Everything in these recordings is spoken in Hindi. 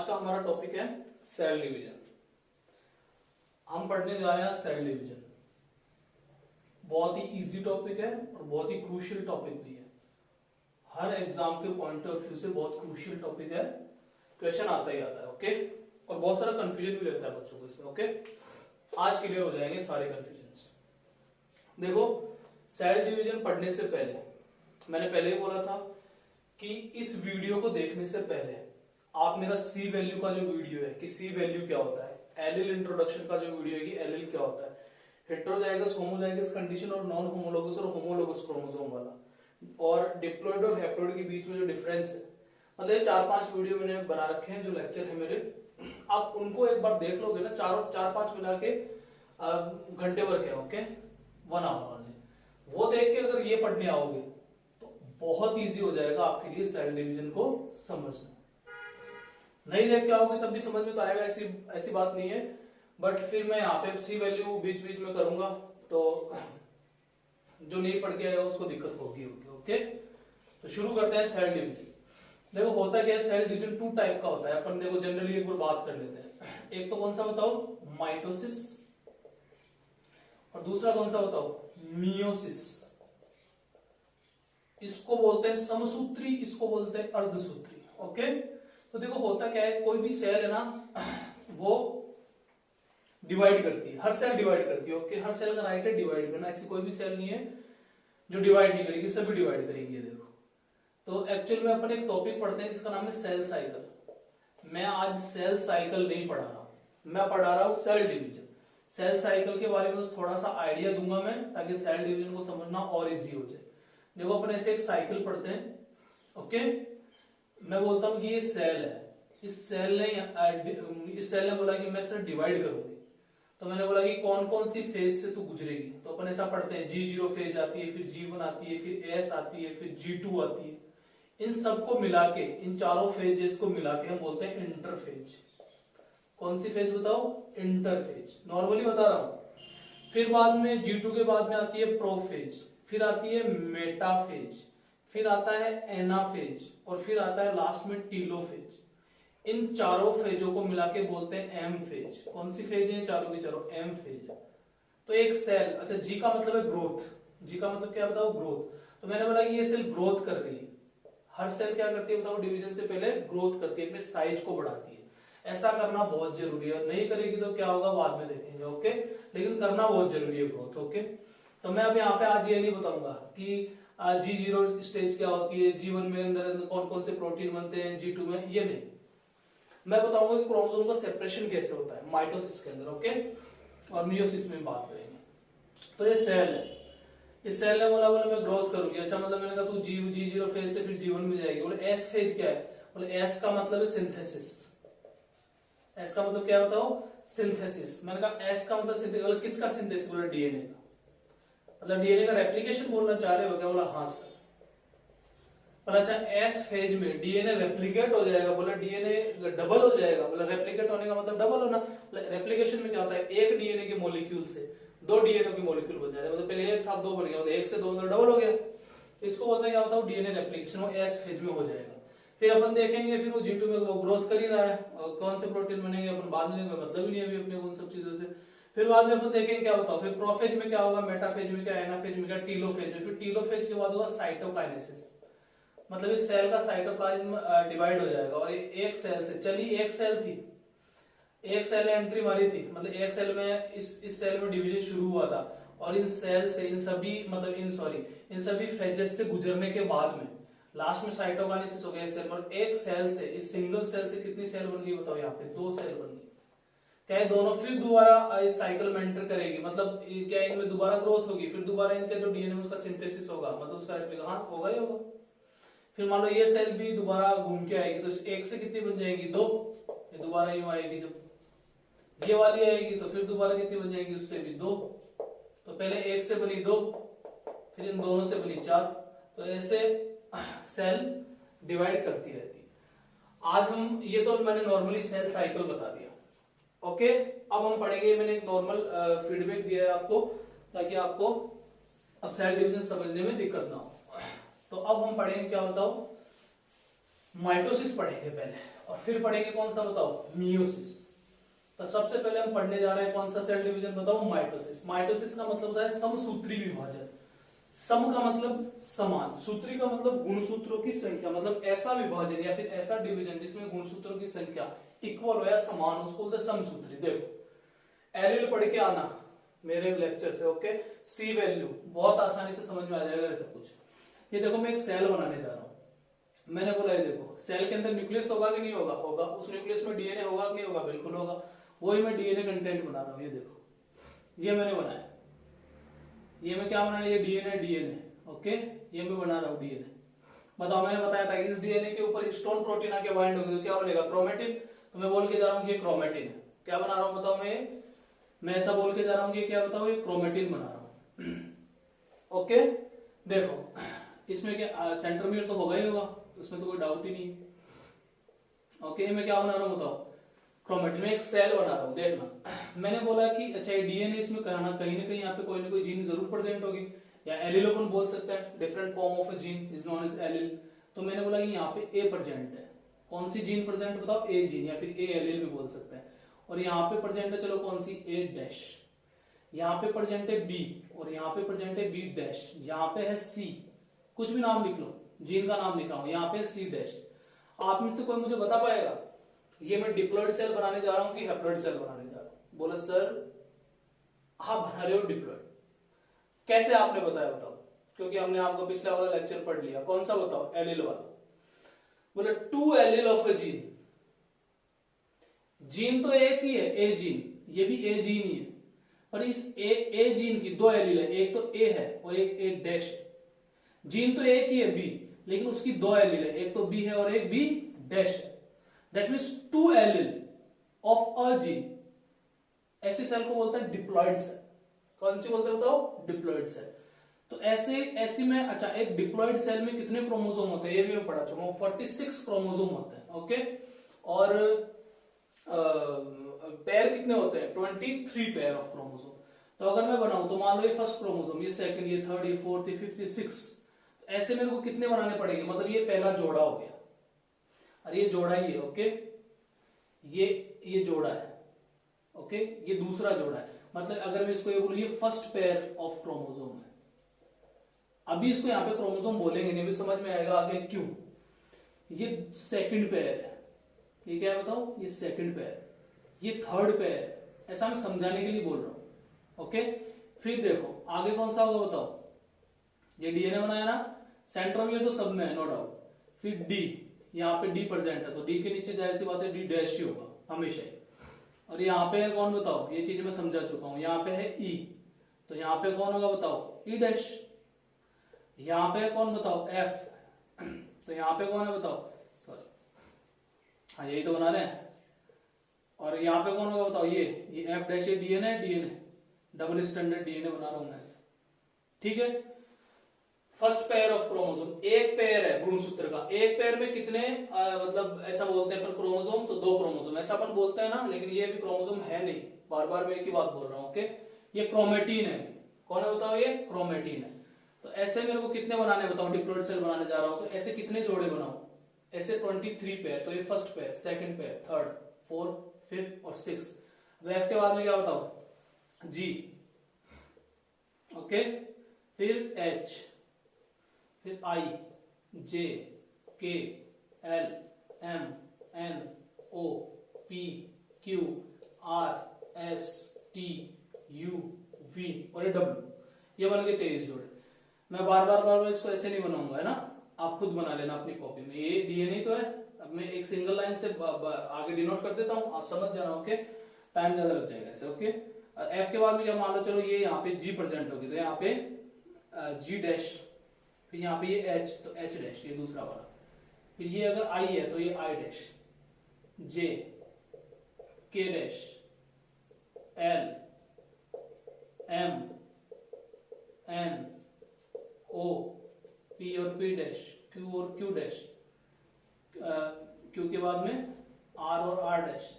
आज का हमारा टॉपिक है सेल डिवीजन। हम पढ़ने जा रहे हैं सेल डिवीजन। बहुत ही इजी टॉपिक है और बहुत ही क्रूशियल टॉपिक भी है। हर एग्जाम के पॉइंट ऑफ व्यू से बहुत क्रूशियल टॉपिक है। क्वेश्चन आता ही आता है, ओके। और बहुत सारा कंफ्यूजन भी रहता है बच्चों को इसमें, ओके। आज क्लियर हो जाएंगे सारे कंफ्यूजन। देखो, सेल डिवीजन पढ़ने से पहले मैंने पहले ही बोला था कि इस वीडियो को देखने से पहले आप मेरा सी वैल्यू का जो वीडियो है कि सी वैल्यू क्या होता है, एलिल इंट्रोडक्शन का जो वीडियो है कि एलिल क्या होता है, हेटेरोजाइगस होमोजाइगस कंडीशन और नॉन होमोलोगस और होमोलोगस क्रोमोसोम वाला, और डिप्लॉइड और हैप्लॉइड के बीच में जो डिफरेंस है, मतलब ये 4-5 वीडियो मैंने बना रखे हैं जो लेक्चर है मेरे। आप उनको एक बार देख लोगे ना, 4-5 मिला के घंटे भर के, ओके, 1 आवर वाले, वो देख के अगर ये पढ़ने आओगे तो बहुत इजी हो जाएगा आपके लिए सेल डिवीजन को समझना। नहीं देख के आओगे तब भी समझ में तो आएगा, ऐसी बात नहीं है। बट फिर मैं यहाँ पे सी वैल्यू बीच बीच में करूंगा तो जो नहीं पढ़ के आएगा उसको दिक्कत होगी, ओके। तो शुरू करते हैं सेल डिवीजन। देखो होता क्या है, सेल डिवीजन 2 टाइप का होता है। अपन देखो जनरली एक बार बात कर लेते हैं। एक तो कौन सा बताओ, माइटोसिस, और दूसरा कौन सा बताओ, मियोसिस। इसको बोलते हैं समसूत्री, इसको बोलते हैं अर्धसूत्री, ओके। तो देखो होता क्या है, कोई भी सेल है ना वो डिवाइड करती है, हर सेल डिवाइड करती है, ओके। हर सेल का राइट है डिवाइड करना, ऐसी कोई भी सेल नहीं है जो डिवाइड नहीं करेगी, सभी डिवाइड करेंगे। देखो तो एक्चुअल में अपन एक टॉपिक पढ़ते हैं जिसका नाम है सेल साइकिल। मैं आज सेल साइकिल नहीं पढ़ा रहा, मैं पढ़ा रहा हूं सेल डिवीजन। सेल साइकिल के बारे में थोड़ा सा आइडिया दूंगा मैं, ताकि सेल डिवीजन को समझना और इजी हो जाए। देखो अपन ऐसे एक साइकिल पढ़ते हैं, ओके। मैं बोलता हूं कि ये सेल है, इस सेल ने बोला कि मैं इसे डिवाइड करूंगी, तो मैंने बोला कि कौन कौन सी फेज से तू गुजरेगी। तो अपन ऐसा पढ़ते हैं, G0 फेज आती है, फिर G1 आती है, फिर S आती है, फिर G2 आती है। इन सबको मिला के, इन चारों फेजेस को मिला के हम बोलते हैं इंटरफेज। कौन सी फेज बताओ, इंटरफेज, नॉर्मली बता रहा हूं। फिर बाद में G2 के बाद में आती है प्रोफेज, फिर आती है मेटाफेज, फिर आता है एनाफेज, और फिर आता है लास्ट में टीलोफेज। इन चारों फेजों को मिला के बोलते हैं एम फेज। कौन सी फेज है, चारों की चारों एम फेज है। तो एक सेल, अच्छा जी का मतलब है ग्रोथ, जी का मतलब क्या बताओ, ग्रोथ। तो मैंने बोला कि ये सेल ग्रोथ कर रही है। हर सेल क्या करती है बताओ, डिवीजन से पहले ग्रोथ करती है, अपने साइज को बढ़ाती है। ऐसा करना बहुत जरूरी है, नहीं करेगी तो क्या होगा बाद में देखेंगे, ओके। लेकिन करना बहुत जरूरी है ग्रोथ, ओके। तो मैं अब यहाँ पे आज ये नहीं बताऊंगा कि G0 स्टेज क्या होती है, G1 में अंदर कौन कौन से प्रोटीन बनते हैं, G2 में, ये नहीं। मैं बताऊंगा कि क्रोमोसोम का सेपरेशन कैसे होता है माइटोसिस के अंदर, ओके, और मियोसिस में बात करेंगे। तो ये सेल है, इस सेल ने बोला मैं ग्रोथ करूंगी। अच्छा, मतलब मैंने कहा तू G0 फेज से फिर G1 में जाएगी। बोले S फेज क्या है, बोले S का मतलब है सिंथेसिस। S का मतलब क्या बताओ, सिंथेसिस। मैंने कहा S का मतलब सिंथेसिस, किसका सिंथेसिस, बोला डीएनए का। मतलब डीएनए का रेप्लिकेशन बोलना चाह रहे हो क्या, बोला हाँ सर। पर अच्छा, एस फेज में डीएनए रेप्लिकेट हो जाएगा, बोला डीएनए डबल हो जाएगा। बोला रेप्लिकेट होने का मतलब डबल होना। रेप्लिकेशन में क्या होता है, एक डीएनए के मॉलिक्यूल से 2 डीएनए के मॉलिक्यूल बन जाते हैं। मतलब पहले एक था 2 बन गया, मतलब 1 से 2 मतलब डबल हो गया। इसको बोलते हैं क्या बताओ, डीएनए रेप्लिकेशन। वो एस फेज में हो जाएगा। फिर अपन देखेंगे, फिर वो G2 में वो ग्रोथ कर ही रहा है, और कौन से प्रोटीन बनेंगे अपन बाद में, मतलब ही नहीं अभी अपने उन सब चीजों से। फिर बाद में अपन देखेंगे क्या बताओ, फिर प्रोफेज में क्या होगा, मेटाफेज में क्या, एनाफेज में क्या, टीलोफेज में। फिर टीलोफेज के बाद होगा साइटोकाइनेसिस। मतलब इस सेल का साइटोप्लाज्म डिवाइड हो जाएगा, और एक सेल से चली, एक सेल थी, एक सेल ने एंट्री मारी थी, मतलब एक सेल में इस सेल में डिवीजन शुरू हुआ था, और इन सेल से इन सभी फेजेस से गुजरने के बाद में लास्ट में साइटोकाइनेसिस हो गया इस सेल पर। एक सेल से, इस सिंगल सेल से कितनी सेल बन गई बताओ, यहाँ पे 2 सेल बन गई। क्या है, दोनों फिर दोबारा इस साइकिल में एंटर करेगी, मतलब क्या इनमें दोबारा ग्रोथ होगी, फिर दोबारा इनका जो डीएनए उसका सिंथेसिस होगा, मतलब उसका रेप्लिकेशन होगा ही होगा। फिर मान लो ये सेल भी दोबारा घूम के आएगी, तो एक से कितनी बन जाएगी, 2। ये दोबारा यूं आएगी, जब ये वाली आएगी तो फिर दोबारा कितनी बन जाएगी, उससे भी 2। तो पहले एक से बनी 2, फिर इन दोनों से बनी 4। तो ऐसे सेल डिवाइड करती रहती है। आज हम, ये तो मैंने नॉर्मली सेल साइकिल बता दिया, ओके। अब हम पढ़ेंगे, मैंने एक नॉर्मल फीडबैक दिया है आपको, ताकि आपको अब सेल डिवीजन समझने में दिक्कत ना हो। तो अब हम पढ़ेंगे क्या बताओ, माइटोसिस पढ़ेंगे पहले, और फिर पढ़ेंगे कौन सा बताओ, मियोसिस। तो सबसे पहले हम पढ़ने जा रहे हैं कौन सा सेल डिवीजन बताओ, माइटोसिस। माइटोसिस का मतलब होता है समसूत्री विभाजन। सम का मतलब समान, सूत्री का मतलब गुणसूत्रों की संख्या, मतलब ऐसा विभाजन या फिर ऐसा डिवीजन जिसमें गुणसूत्रों की संख्या इक्वल हो या समान, उसको बोलते हैं समसूत्री। देखो एलिल पढ़ के आना मेरे लेक्चर से, ओके। सी वैल्यू बहुत आसानी से समझ में आ जाएगा सब कुछ। ये देखो मैं एक सेल बनाने जा रहा हूं, मैंने बोला ये देखो सेल के अंदर न्यूक्लियस होगा कि नहीं होगा, होगा। उस न्यूक्लियस में डीएनए होगा कि नहीं होगा, बिल्कुल होगा। वही मैं डीएनए कंटेंट बना रहा हूं, ये देखो ये मैंने बनाया, ये मैं क्या बनाया, ये डीएनए, ओके। ये मैं बना रहा हूं डीएनए। बताओ मैंने बताया था इस डीएनए के ऊपर हिस्टोन प्रोटीन आके बाइंड होगी तो क्या बनेगा, क्रोमेटिन। तो मैं बोल के जा रहा हूं कि ये क्रोमेटिन है। क्या बना रहा हूं बताओ, मैं ऐसा बोल के जा रहा हूं कि क्या बताओ, ये क्रोमेटिन बना रहा हूं। ओके देखो इसमें क्या सेंट्रोमियर तो होगा ही होगा, उसमें तो कोई डाउट ही नहीं। ओके मैं क्या बना रहा हूं बताओ, क्रोमेटिन में एक सेल बना रहा हूं। देखना मैंने बोला कि अच्छा ये डीएनए इसमें कहीं ना कहीं यहाँ पे कोई ना कोई जीन जरूर प्रेजेंट होगी, या एलील अपन बोल सकते हैं, different form of a gene is known as allele. तो मैंने बोला कि यहाँ पे ए प्रेजेंट है, कौन सी जीन प्रेजेंट बताओ, ए जीन, या फिर ए एलील भी बोल सकते हैं। और यहाँ पे प्रेजेंट है चलो कौन सी, ए डैश। यहाँ पे प्रेजेंट है बी, और यहाँ पे प्रेजेंट है बी डैश। यहाँ पे है सी, कुछ भी नाम लिख लो, जीन का नाम लिख रहा हूं, यहाँ पे सी डैश। आप में से कोई मुझे बता पाएगा ये मैं डिप्लॉइड सेल बनाने जा रहा हूं कि हैप्लॉइड सेल बनाने जा रहा हूं? बोले सर आप बना रहे हो डिप्लॉइड। कैसे आपने बताया बताओ, क्योंकि हमने आपको पिछला वाला लेक्चर पढ़ लिया। कौन सा बताओ, एलील वाला। बोले two allele of a gene, gene तो एक ही है, ए जीन, ये भी ए जीन ही है, पर इस ए जीन की दो एलील है, एक तो ए है और एक ए डैश है। जीन तो एक ही है बी, लेकिन उसकी दो एलील है, एक तो बी है और एक बी डैश है। That means two allele of a gene, ऐसे सेल को बोलते हैं डिप्लॉइड सेल। कौन सी बोलते हैं बताओ, डिप्लॉइड सेल। तो ऐसी में अच्छा एक डिप्लॉइड सेल में कितने क्रोमोसोम होते हैं ये भी मैं पढ़ा चुका हूं, 46 क्रोमोसोम होते हैं, ओके। और पेयर कितने होते हैं, 23 पेयर ऑफ क्रोमोसोम। तो अगर मैं बनाऊं तो मान लो ये फर्स्ट क्रोमोसोम, ये सेकंड, ये थर्ड, ये फोर्थ, ये फिफ्थ, ये सिक्स, ऐसे मेरे को कितने बनाने पड़ेंगे, मतलब ये पहला जोड़ा हो गया, अरे ये जोड़ा ही है, ओके। ये जोड़ा है, ओके। ये दूसरा जोड़ा है, मतलब अगर मैं इसको ये बोलूं ये फर्स्ट पेयर ऑफ क्रोमोसोम है। अभी इसको यहाँ पे क्रोमोसोम बोलेंगे नहीं, अभी समझ में आएगा आगे क्यों। ये सेकंड पेयर है, ये क्या है बताओ, ये सेकंड पेयर, ये थर्ड पेयर, ऐसा मैं समझाने के लिए बोल रहा हूं, ओके। फिर देखो आगे कौन सा होगा बताओ, ये डीएनए बनाया ना, सेंट्रोमियर तो सब में है नो डाउट। फिर डी, यहाँ पे डी प्रेजेंट है तो डी के नीचे जाहिर सी बात है डी डैश ही होगा हमेशा ही। और यहाँ पे है कौन बताओ, ये चीज मैं समझा चुका हूं, यहाँ पे है ई, तो यहाँ पे कौन होगा बताओ, ई डैश। यहाँ पे है कौन बताओ, एफ, तो यहाँ पे कौन है बताओ, सॉरी हाँ यही तो बना रहे हैं। और यहाँ पे कौन होगा बताओ, ये एफ डैश, ये डीएनए डबल स्टैंडर्ड डीएनए बना रहा हूं मैं, ठीक है। फर्स्ट पेयर ऑफ क्रोमोसोम, एक पेयर है गुणसूत्र का, एक पेयर में कितने मतलब ऐसा बोलते हैं पर क्रोमोसोम, तो दो क्रोमोसोम ऐसा अपन बोलते हैं ना, लेकिन ये भी क्रोमोसोम है नहीं, बार बार मैं एक ही बात बोल रहा हूं, ओके। ये क्रोमेटीन है, कौन है बताओ, ये क्रोमेटीन है। तो ऐसे मेरे को कितने बनाने बताओ, डिप्लॉइड सेल बनाने जा रहा हूं तो ऐसे कितने जोड़े बनाओ, ऐसे 23 पेयर। तो ये first pair, second pair, third, fourth, fifth और सिक्स। एफ के बाद में क्या बताओ, जी, ओके। फिर एच, फिर I, J, K, L, M, N, O, P, Q, R, S, T, U, V और ये डब्ल्यू। ये बन गए 23 जोड़े। मैं बार बार इसको ऐसे नहीं बनाऊंगा, है ना, आप खुद बना लेना अपनी कॉपी में। ये डीएनए तो है, अब मैं एक सिंगल लाइन से आगे डिनोट कर देता हूं, आप समझ जाना, ओके। टाइम ज्यादा लग जाएगा ऐसे, ओके। एफ के बाद में क्या मान लो, चलो ये यहाँ पे जी प्रेजेंट होगी तो यहाँ पे जी डैश, फिर यहाँ पे ये एच तो एच डैश, ये दूसरा वाला। फिर ये अगर आई है तो ये आई डैश, जे, के dash, L, M, N, O, P और पी डैश, क्यू और क्यू डैश, क्यू के बाद में आर और आर डैश,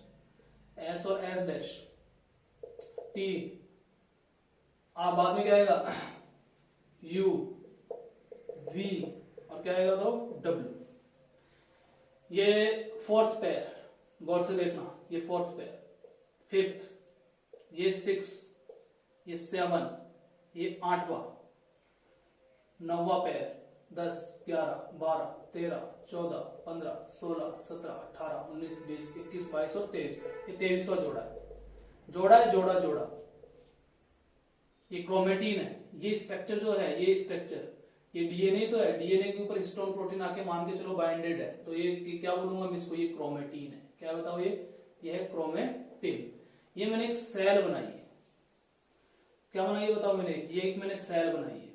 एस और एस डैश, टी, आप बाद में क्या आएगा, यू, वी और क्या आएगा तो डब्ल्यू। ये फोर्थ पेयर, गौर से देखना, ये फोर्थ पेयर, फिफ्थ, ये 6, ये 7, ये 8वां, 9वां पेयर, 10, 11, 12, 13, 14, 15, 16, 17, 18, 19, 20, 21, 22 और 23, ये 23वां जोड़ा है। जोड़ा ये क्रोमेटिन है। ये स्ट्रक्चर जो है, ये स्ट्रक्चर, ये डीएनए तो है, डीएनए के ऊपर हिस्टोन प्रोटीन आके मान के चलो बाइंडेड है, तो ये क्या बोलूंगा मैं इसको, ये क्रोमेटिन है। क्या बताओ, ये है क्रोमेटिन। ये मैंने एक सेल बनाई है। क्या बनाई है बताओ मैंने, ये एक मैंने सेल बनाई है।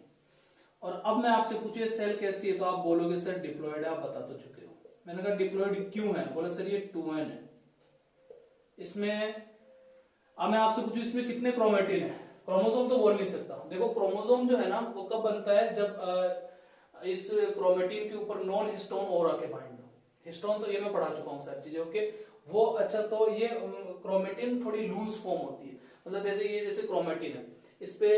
और अब मैं आपसे पूछू ये सेल कैसी है, तो आप बोलोगे सर डिप्लॉयड है, आप बता तो चुके हो। मैंने कहा डिप्लॉयड क्यों है, बोले सर ये 2n है इसमें। अब मैं आपसे पूछू इसमें कितने क्रोमेटिन है, क्रोमोसोम तो बोल नहीं सकता। देखो क्रोमोसोम जो है ना वो कब बनता है, जब इस क्रोमेटिन के ऊपर नॉन हिस्टोन और आके बाइंड हो। हिस्टोन तो ये मैं पढ़ा चुका हूँ सारी चीजें, ओके वो। अच्छा तो ये क्रोमेटिन थोड़ी लूज फॉर्म होती है, मतलब जैसे ये जैसे क्रोमेटिन है, इस पे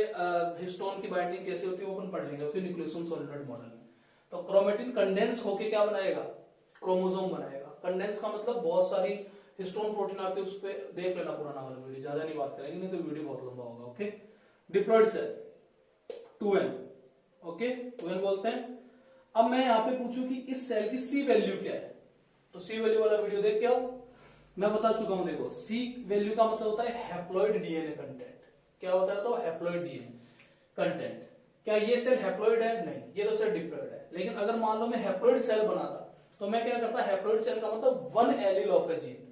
हिस्टोन की बाइंडिंग कैसे होती है वो अपन पढ़ लेंगे, ओके, न्यूक्लियोसोम सॉलिडोइड मॉडल में। तो क्रोमेटिन कंडेंस होके क्या बनाएगा, क्रोमोसोम बनाएगा। कंडेंस का मतलब बहुत सारी हिस्टोन प्रोटीन आके उस पे, देख लेना पुराना वाला वीडियो, ज्यादा नहीं बात करेंगे नहीं तो वीडियो बहुत लंबा होगा, okay. Diploid cell 2n, okay 2n बोलते हैं। अब मैं यहाँ पे पूछूं कि इस सेल की सी वैल्यू क्या है, तो सी वैल्यू वाला वीडियो देख के आओ। मैं बता चुका हूं, देखो सी वैल्यू का मतलब होता है हैप्लॉइड डीएनए कंटेंट। क्या होता है, तो हैप्लॉइड डीएनए कंटेंट। क्या ये सेल हैप्लॉइड है, नहीं, ये तो सेल डिप्लॉइड है। लेकिन अगर मान लो मैं हैप्लॉइड सेल बनाता तो मैं क्या करता, हैप्लॉइड सेल का मतलब 1 एलील ऑफ ए जीन।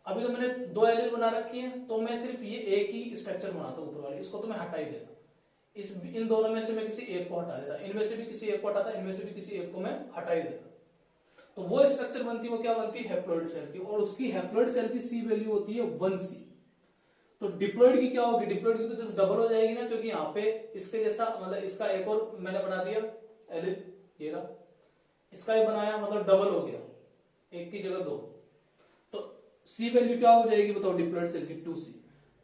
अभी तो मैंने 2 एलील बना रखी है, तो मैं सिर्फ ये एक ही स्ट्रक्चर बनाता हूं ऊपर वाली, इसको तो मैं हटा ही देता। इन दोनों में से मैं किसी एक को हटा देता, इनमें से भी किसी एक को हटाता, इनमें से भी किसी एक को मैं हटा ही देता। तो वो स्ट्रक्चर बनती है, वो क्या बनती है, हैप्लॉइड सेल की। और उसकी हैप्लॉइड सेल की सी वैल्यू होती है 1c। तो डिप्लॉइड की क्या होगी, डिप्लॉइड की तो जस्ट डबल हो जाएगी ना, क्योंकि यहाँ पे इसके जैसा मतलब इसका एक और मैंने बना दिया एलिल, ये रहा, इसका ये बनाया, मतलब डबल हो गया, एक की जगह 2। तो सी वैल्यू क्या हो जाएगी बताओ, डिप्लॉइड सेल की 2c।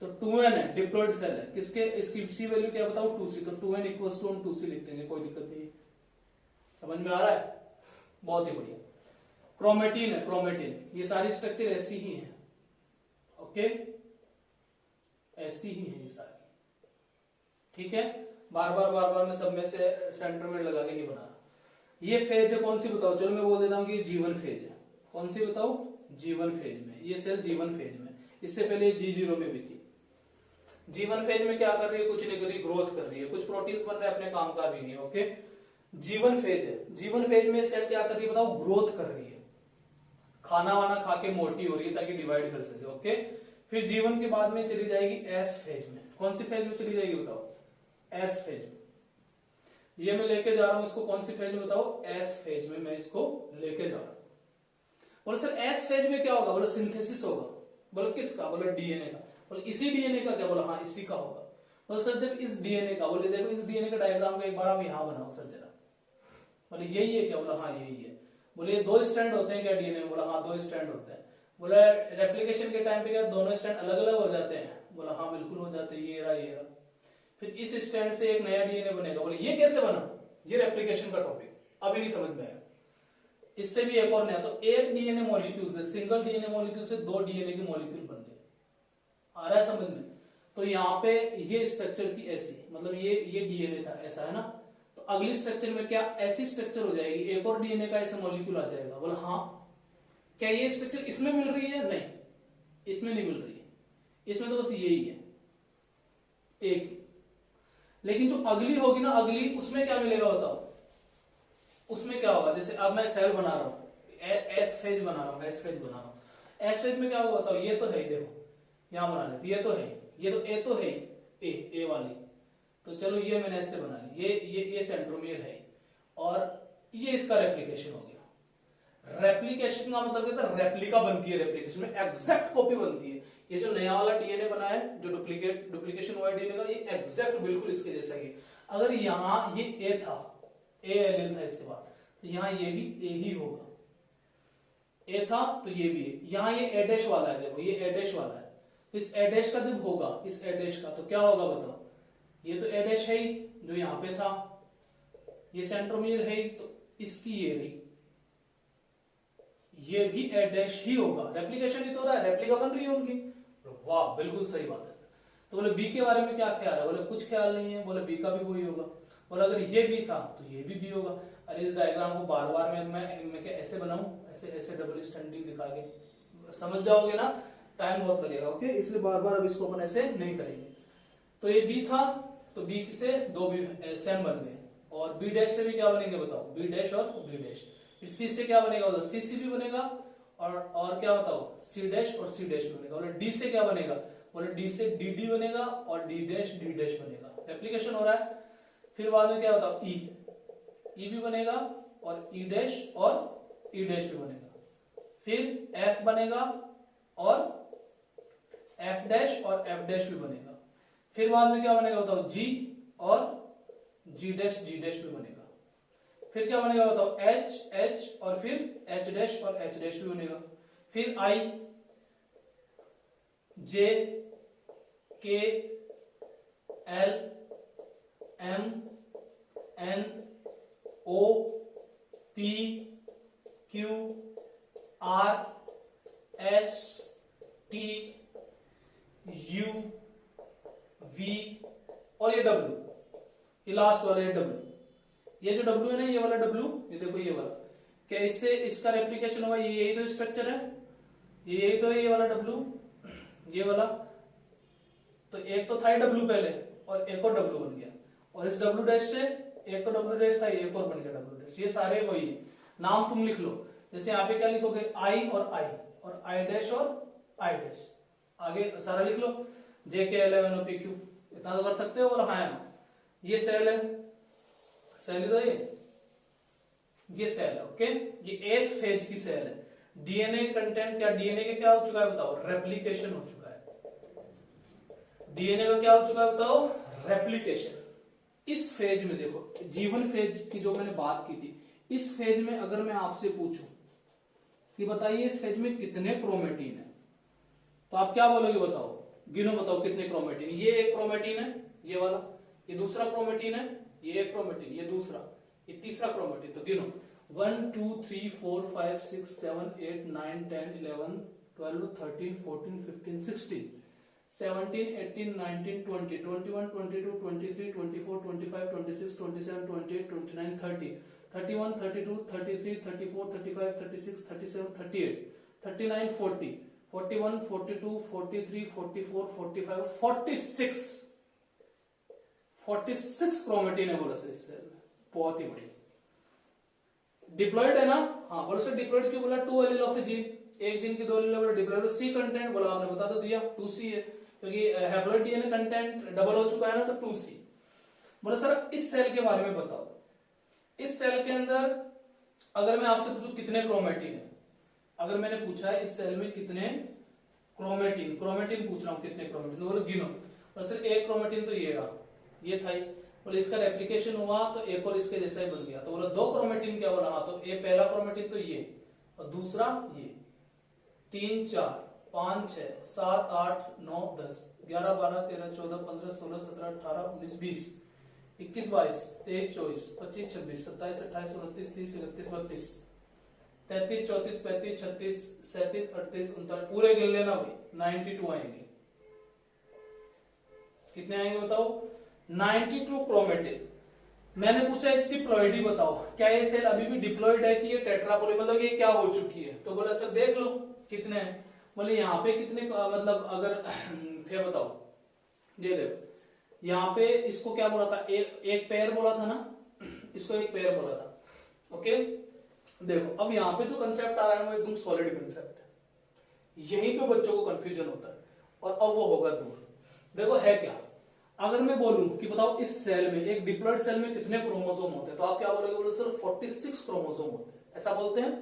तो 2n है, डिप्लॉइड सेल है, किसके, इसकी सी वैल्यू क्या बताओ 2c। तो 2n इक्वल्स टू हम 2c लिख देंगे, कोई दिक्कत नहीं। समझ में आ रहा है, बहुत ही बढ़िया। क्रोमेटिन है, क्रोमेटिन, ये सारी स्ट्रक्चर ऐसी ही है, ओके, ऐसी ही है ये सारी, ठीक है। बार बार मैं सब में से सेंटर में लगा के नहीं बना रहा। ये फेज है कौन सी बताओ, चलो मैं बोल देता हूं कि ये जीवन फेज है। कौन सी बताओ, जीवन फेज में, ये सेल जीवन फेज में। इससे पहले G0 में भी थी। जीवन फेज में क्या कर रही है, कुछ नहीं कर रही, ग्रोथ कर रही है, कुछ प्रोटीन्स बन रहे हैं, अपने काम कर रही है, ओके। जीवन फेज है, जीवन फेज में सेल क्या कर रही है बताओ, ग्रोथ कर रही है, खाना वाना खा के मोटी हो रही है ताकि डिवाइड कर सके, ओके। फिर जीवन के बाद में चली जाएगी एस फेज में। कौन सी फेज में चली जाएगी बताओ, एस फेज में। ये मैं लेके जा रहा हूं इसको, कौन सी फेज में बताओ, एस फेज में मैं इसको लेके जा रहा हूं। बोले सर एस फेज में क्या होगा, बोले सिंथेसिस होगा। बोले किसका, बोले डीएनए का। बोले इसी डीएनए का क्या, बोला हाँ इसी का होगा। बोले सर जब इस डीएनए का, बोले देखो इस डीएनए का डायग्राम को एक बार आप यहां बनाओ सर जरा। बोले यही है क्या, बोला हाँ यही है। बोले 2 स्ट्रैंड होते हैं क्या डीएनए में, बोला हाँ 2 स्ट्रैंड होते हैं। बोला रेप्लिकेशन के टाइम पे क्या दोनों स्ट्रैंड अलग अलग हो जाते हैं, बोला हाँ बिल्कुल हो जाते हैं, ये रहा ये रहा। फिर इस स्ट्रैंड से एक नया डीएनए बनेगा। बोले ये कैसे बना, ये रेप्लिकेशन का टॉपिक अभी नहीं समझ में आएगा, इससे भी एक और नया। तो एक डीएनए मॉलिक्यूल से, सिंगल डीएनए मॉलिक्यूल से 2 डीएनए के मॉलिक्यूल बन गए। आ रहा है समझ में। तो यहाँ पे ये स्ट्रक्चर थी ऐसी, मतलब ये डीएनए था ऐसा, है ना। तो अगली स्ट्रक्चर में क्या ऐसी स्ट्रक्चर हो जाएगी, एक और डीएनए का ऐसा मॉलिक्यूल आ जाएगा। बोला हाँ, क्या ये स्ट्रक्चर इसमें मिल रही है, नहीं इसमें नहीं मिल रही है, इसमें तो बस यही है एक। लेकिन जो अगली होगी ना, अगली उसमें क्या मिलेगा बताओ, उसमें क्या होगा। जैसे अब मैं सेल बना रहा हूं, एस फेज बना रहा हूं, एस फेज बना रहा हूं। एस फेज में क्या होगा बताओ, ये तो है, देखो यहां बना लेते, ये तो है, ये तो ए तो है, ए वाली। तो चलो ये मैंने ऐसे बना ली, ये सेंट्रोमियर है, और ये इसका रेप्लिकेशन हो गया। रेप्लिकेशन का मतलब क्या था, रेप्लिका बनती है, रेप्लिकेशन में एग्जैक्ट कॉपी बनती है। ये जो नया वाला डीएनए बना है, जो डुप्लीकेशन हुआ है डीएनए का, ये एग्जैक्ट बिल्कुल इसके जैसा ही। अगर यहाँ ये ए था, ए एलिल था, इसके बाद तो यहाँ ये भी ए ही होगा। ए था तो ये भी है। यहाँ ये ए डैश वाला है, देखो ये ए डैश वाला है। तो इस ए डैश का जब होगा, इस ए डैश का, तो क्या होगा बताओ, ये तो ए डैश है ही जो यहाँ पे था, ये सेंट्रोमियर है ही, तो इसकी ये रही, ये भी ए डैश ही होगा, रेप्लीकेशन ही तो हो रहा है, रेप्लिका बन रही है उनकी। वाह बिल्कुल सही बात है। तो बोले बी के बारे में क्या ख्याल है, बोले कुछ ख्याल नहीं है, बोले बी का भी वही होगा। बोले अगर ये बी था तो ये भी बी होगा। अरे इस डायग्राम को बार बार मैं क्या ऐसे बनाऊं, ऐसे ऐसे डबल स्टैंडिंग दिखा के समझ जाओगे ना, टाइम बहुत लगेगा। ओके, इसलिए बार बार अब इसको अपन ऐसे नहीं करेंगे। तो ये बी था, तो बी से दो बी सेम बन गए, और बी डैश से भी क्या बनेंगे बताओ, बी डैश और बी डैश। फिर सी से क्या बनेगा, बोलो सी सी भी बनेगा, और क्या बताओ, सी डैश और सी डैश भी बनेगा। बोले डी से क्या बनेगा, बोले डी से डी डी बनेगा और डी डैश बनेगा, एप्लीकेशन हो रहा है। फिर बाद में क्या बताओ, ई भी बनेगा और ई डैश और ई डैश भी बनेगा। फिर एफ बनेगा और एफ डैश और एफ डैश भी बनेगा। फिर बाद में क्या बनेगा बताओ, जी और जी डैश भी बनेगा। फिर क्या बनेगा बताओ, एच एच और फिर एच डैश और एच डैश भी बनेगा। फिर I, J, K, L, M, N, O, P, Q, R, S, T, U, V और ये डब्ल्यू, ये लास्ट वाला ये डब्ल्यू। ये जो डब्ल्यू है ना, ये वाला डब्ल्यू, ये देखो ये वाला, क्या इससे इसका रेप्लिकेशन होगा, ये यही तो स्ट्रक्चर है, ये यही तो है, ये वाला डब्ल्यू, ये वाला। तो एक तो था डब्ल्यू पहले और एक और डब्ल्यू बन गया, और इस डब्ल्यू डैश से एक तो डब्ल्यू डैश था, एक और बन गया डब्ल्यू डैश। ये सारे वही नाम तुम लिख लो। जैसे यहाँ पे क्या लिखोगे, आई और आई डैश और आई डैश, आगे सारा लिख लो, J K L M N O P Q, इतना तो कर सकते हो। बोला हाँ, ये सेल है, सेल तो ये सेल है। ओके, ये एस फेज की सेल है। डीएनए कंटेंट क्या, डीएनए के क्या हो चुका है बताओ, रेप्लिकेशन हो चुका है। डीएनए का क्या हो चुका है बताओ, रेप्लिकेशन। इस फेज में देखो, जीवन फेज की जो मैंने बात की थी, इस फेज में अगर मैं आपसे पूछूं कि बताइए इस फेज में कितने क्रोमेटिन है, तो आप क्या बोलोगे बताओ, गिनो बताओ कितने क्रोमेटिन। ये एक क्रोमेटिन है, ये वाला, ये दूसरा क्रोमेटिन है, ये एक क्रोमेटिन, ये दूसरा, ये तीसरा क्रोमेटिन। तो गिनो 1 2 3 4 5 6 7 8 9 10 11 12 13 14 15 16 17 18 19 20 21 22 23 24 25 26 27 28 29 30 31 32 33 34 35 36 37 38 39 40 41 42 43 44 45 46 क्रोमेटिन है बोला सर इस सेल में, बहुत ही बढ़िया। डिप्लॉयड है ना, हाँ बोलो सर डिप्लॉयड क्यों बोला, 2 एलील ऑफ ए जीन, एक जीन की 2 एलील बोला डिप्लॉयड। सी कंटेंट बोला आपने बता तो दिया 2C है, क्योंकि हैप्लॉइड डीएनए कंटेंट डबल हो चुका है ना, तो 2C। बोला सर इस सेल के बारे में बताओ, इस सेल के अंदर अगर मैं आपसे पूछूं कितने क्रोमेटिन है, अगर मैंने पूछा है इस सेल में कितने क्रोमेटिन पूछ रहा हूं कितने क्रोमेटिन, तो बोलो गिनो। बोला सर एक क्रोमेटिन तो ये रहा, ये था ही, बोले इसका रेप्लिकेशन हुआ तो एक और इसके जैसा ही बन गया, तो बोला 2 क्रोमेटिन क्या बोला, हाँ तो ये पहला क्रोमेटिन तो ये और दूसरा ये, 3 4 5 6 7 8 9 10 11 12 13 14 15 16 17 18 19 20 21 22 23 24 25 26 27 28 29 30 31 32 33 34 35 36 37 38 39, पूरे गिन लेना भाई, 92 आएंगे। कितने आएंगे बताओ, 92 क्रोमेटिन। मैंने पूछा इस डिप्लॉयड ही बताओ, क्या ये सेल अभी भी डिप्लॉयड है कि ये टेट्रापोलिन, मतलब ये क्या हो चुकी है, तो बोला सर देख लो कितने हैं। बोले यहाँ पे कितने, मतलब अगर थे बताओ, ये देखो यहाँ पे इसको क्या बोला था, एक पेयर बोला था ना, इसको एक पेयर बोला था। ओके देखो अब यहाँ पे जो कंसेप्ट आ रहा है वो एकदम सॉलिड कंसेप्ट है, यहीं पे बच्चों को कंफ्यूजन होता है, और अब वो होगा दूर। देखो है क्या, अगर मैं बोलूं कि बताओ इस सेल में, एक डिप्लॉयड सेल में कितने क्रोमोसोम होते हैं, तो आप क्या बोलोगे, बोलो सर 46 क्रोमोसोम होते हैं, ऐसा बोलते हैं।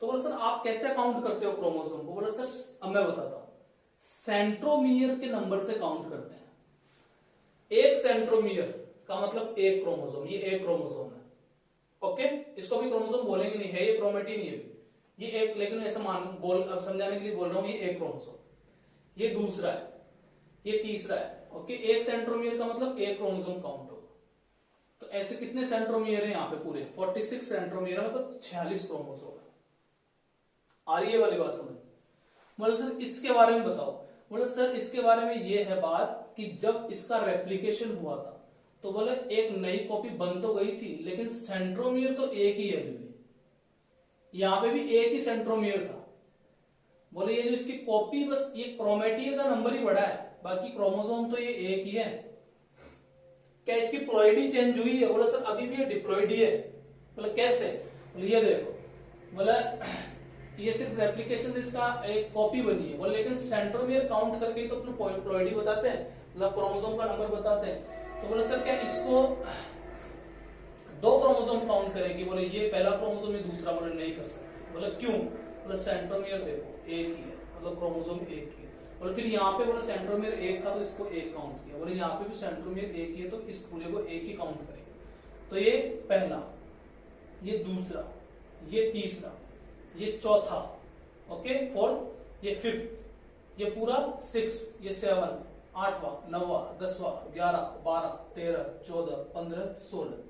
तो बोलो सर आप कैसे काउंट करते हो क्रोमोसोम को, बोलो सर अब मैं बताता हूं, सेंट्रोमियर के नंबर से काउंट करते हैं। एक सेंट्रोमियर का मतलब एक क्रोमोसोम, ये एक क्रोमोसोम है। ओके, इसको भी क्रोमोसोम बोलेंगे नहीं, है ये क्रोमेटिन, ये एक, लेकिन ऐसा अब समझाने के लिए बोल रहा हूं, ये एक क्रोमोसोम, ये दूसरा है, ये तीसरा है। ओके, एक सेंट्रोमियर का मतलब एक क्रोमोसोम काउंट होगा। तो ऐसे कितने सेंट्रोमियर है यहाँ पे, पूरे 46 सेंट्रोमियर, मतलब 46 क्रोमोसोम है। आ रही है वाली बात समझ? बोले सर इसके बारे में बताओ। बोले सर इसके बारे में ये है बात कि जब इसका रेप्लिकेशन हुआ था तो बोले एक नई कॉपी बन तो गई थी लेकिन सेंट्रोमियर तो एक ही है अभी भी, यहां पे भी एक ही सेंट्रोमियर था। बोले ये जो इसकी कॉपी बस ये क्रोमेटिन का नंबर ही बढ़ा है, बाकी क्रोमोसोम तो ये एक ही है। क्या इसकी प्लॉइडी चेंज हुई है? बोले सर अभी भी ये डिप्लॉइडी है। बोले कैसे? बोले ये देखो, बोले ये सिर्फ रेप्लिकेशन इसका एक कॉपी बनी है। बोले लेकिन सेंट्रोमियर काउंट करके ही तो अपने प्लॉइडी बताते हैं, मतलब क्रोमोसोम का नंबर बताते हैं। तो बोले सर क्या इसको दो क्रोमोसोम काउंट करेंगे? बोले ये पहला क्रोमोसोम, ये दूसरा। बोले नहीं कर सकते। बोले क्यों? बोले सेंट्रोमियर देखो एक ही है, मतलब क्रोमोसोम एक ही है। बोले फिर यहाँ पे बोले सेंट्रोमियर एक था तो इसको एक काउंट किया। बोले यहाँ पे भी सेंट्रोमियर एक ही है तो इस पूरे को एक ही काउंट करेंगे। तो ये पहला, ये दूसरा, ये तीसरा, ये चौथा, ओके, फोर्थ, ये फिफ्थ, ये पूरा 6, ये 7, 8वां, 9वां, 10वां, 11, 12, 13, 14, 15, 16,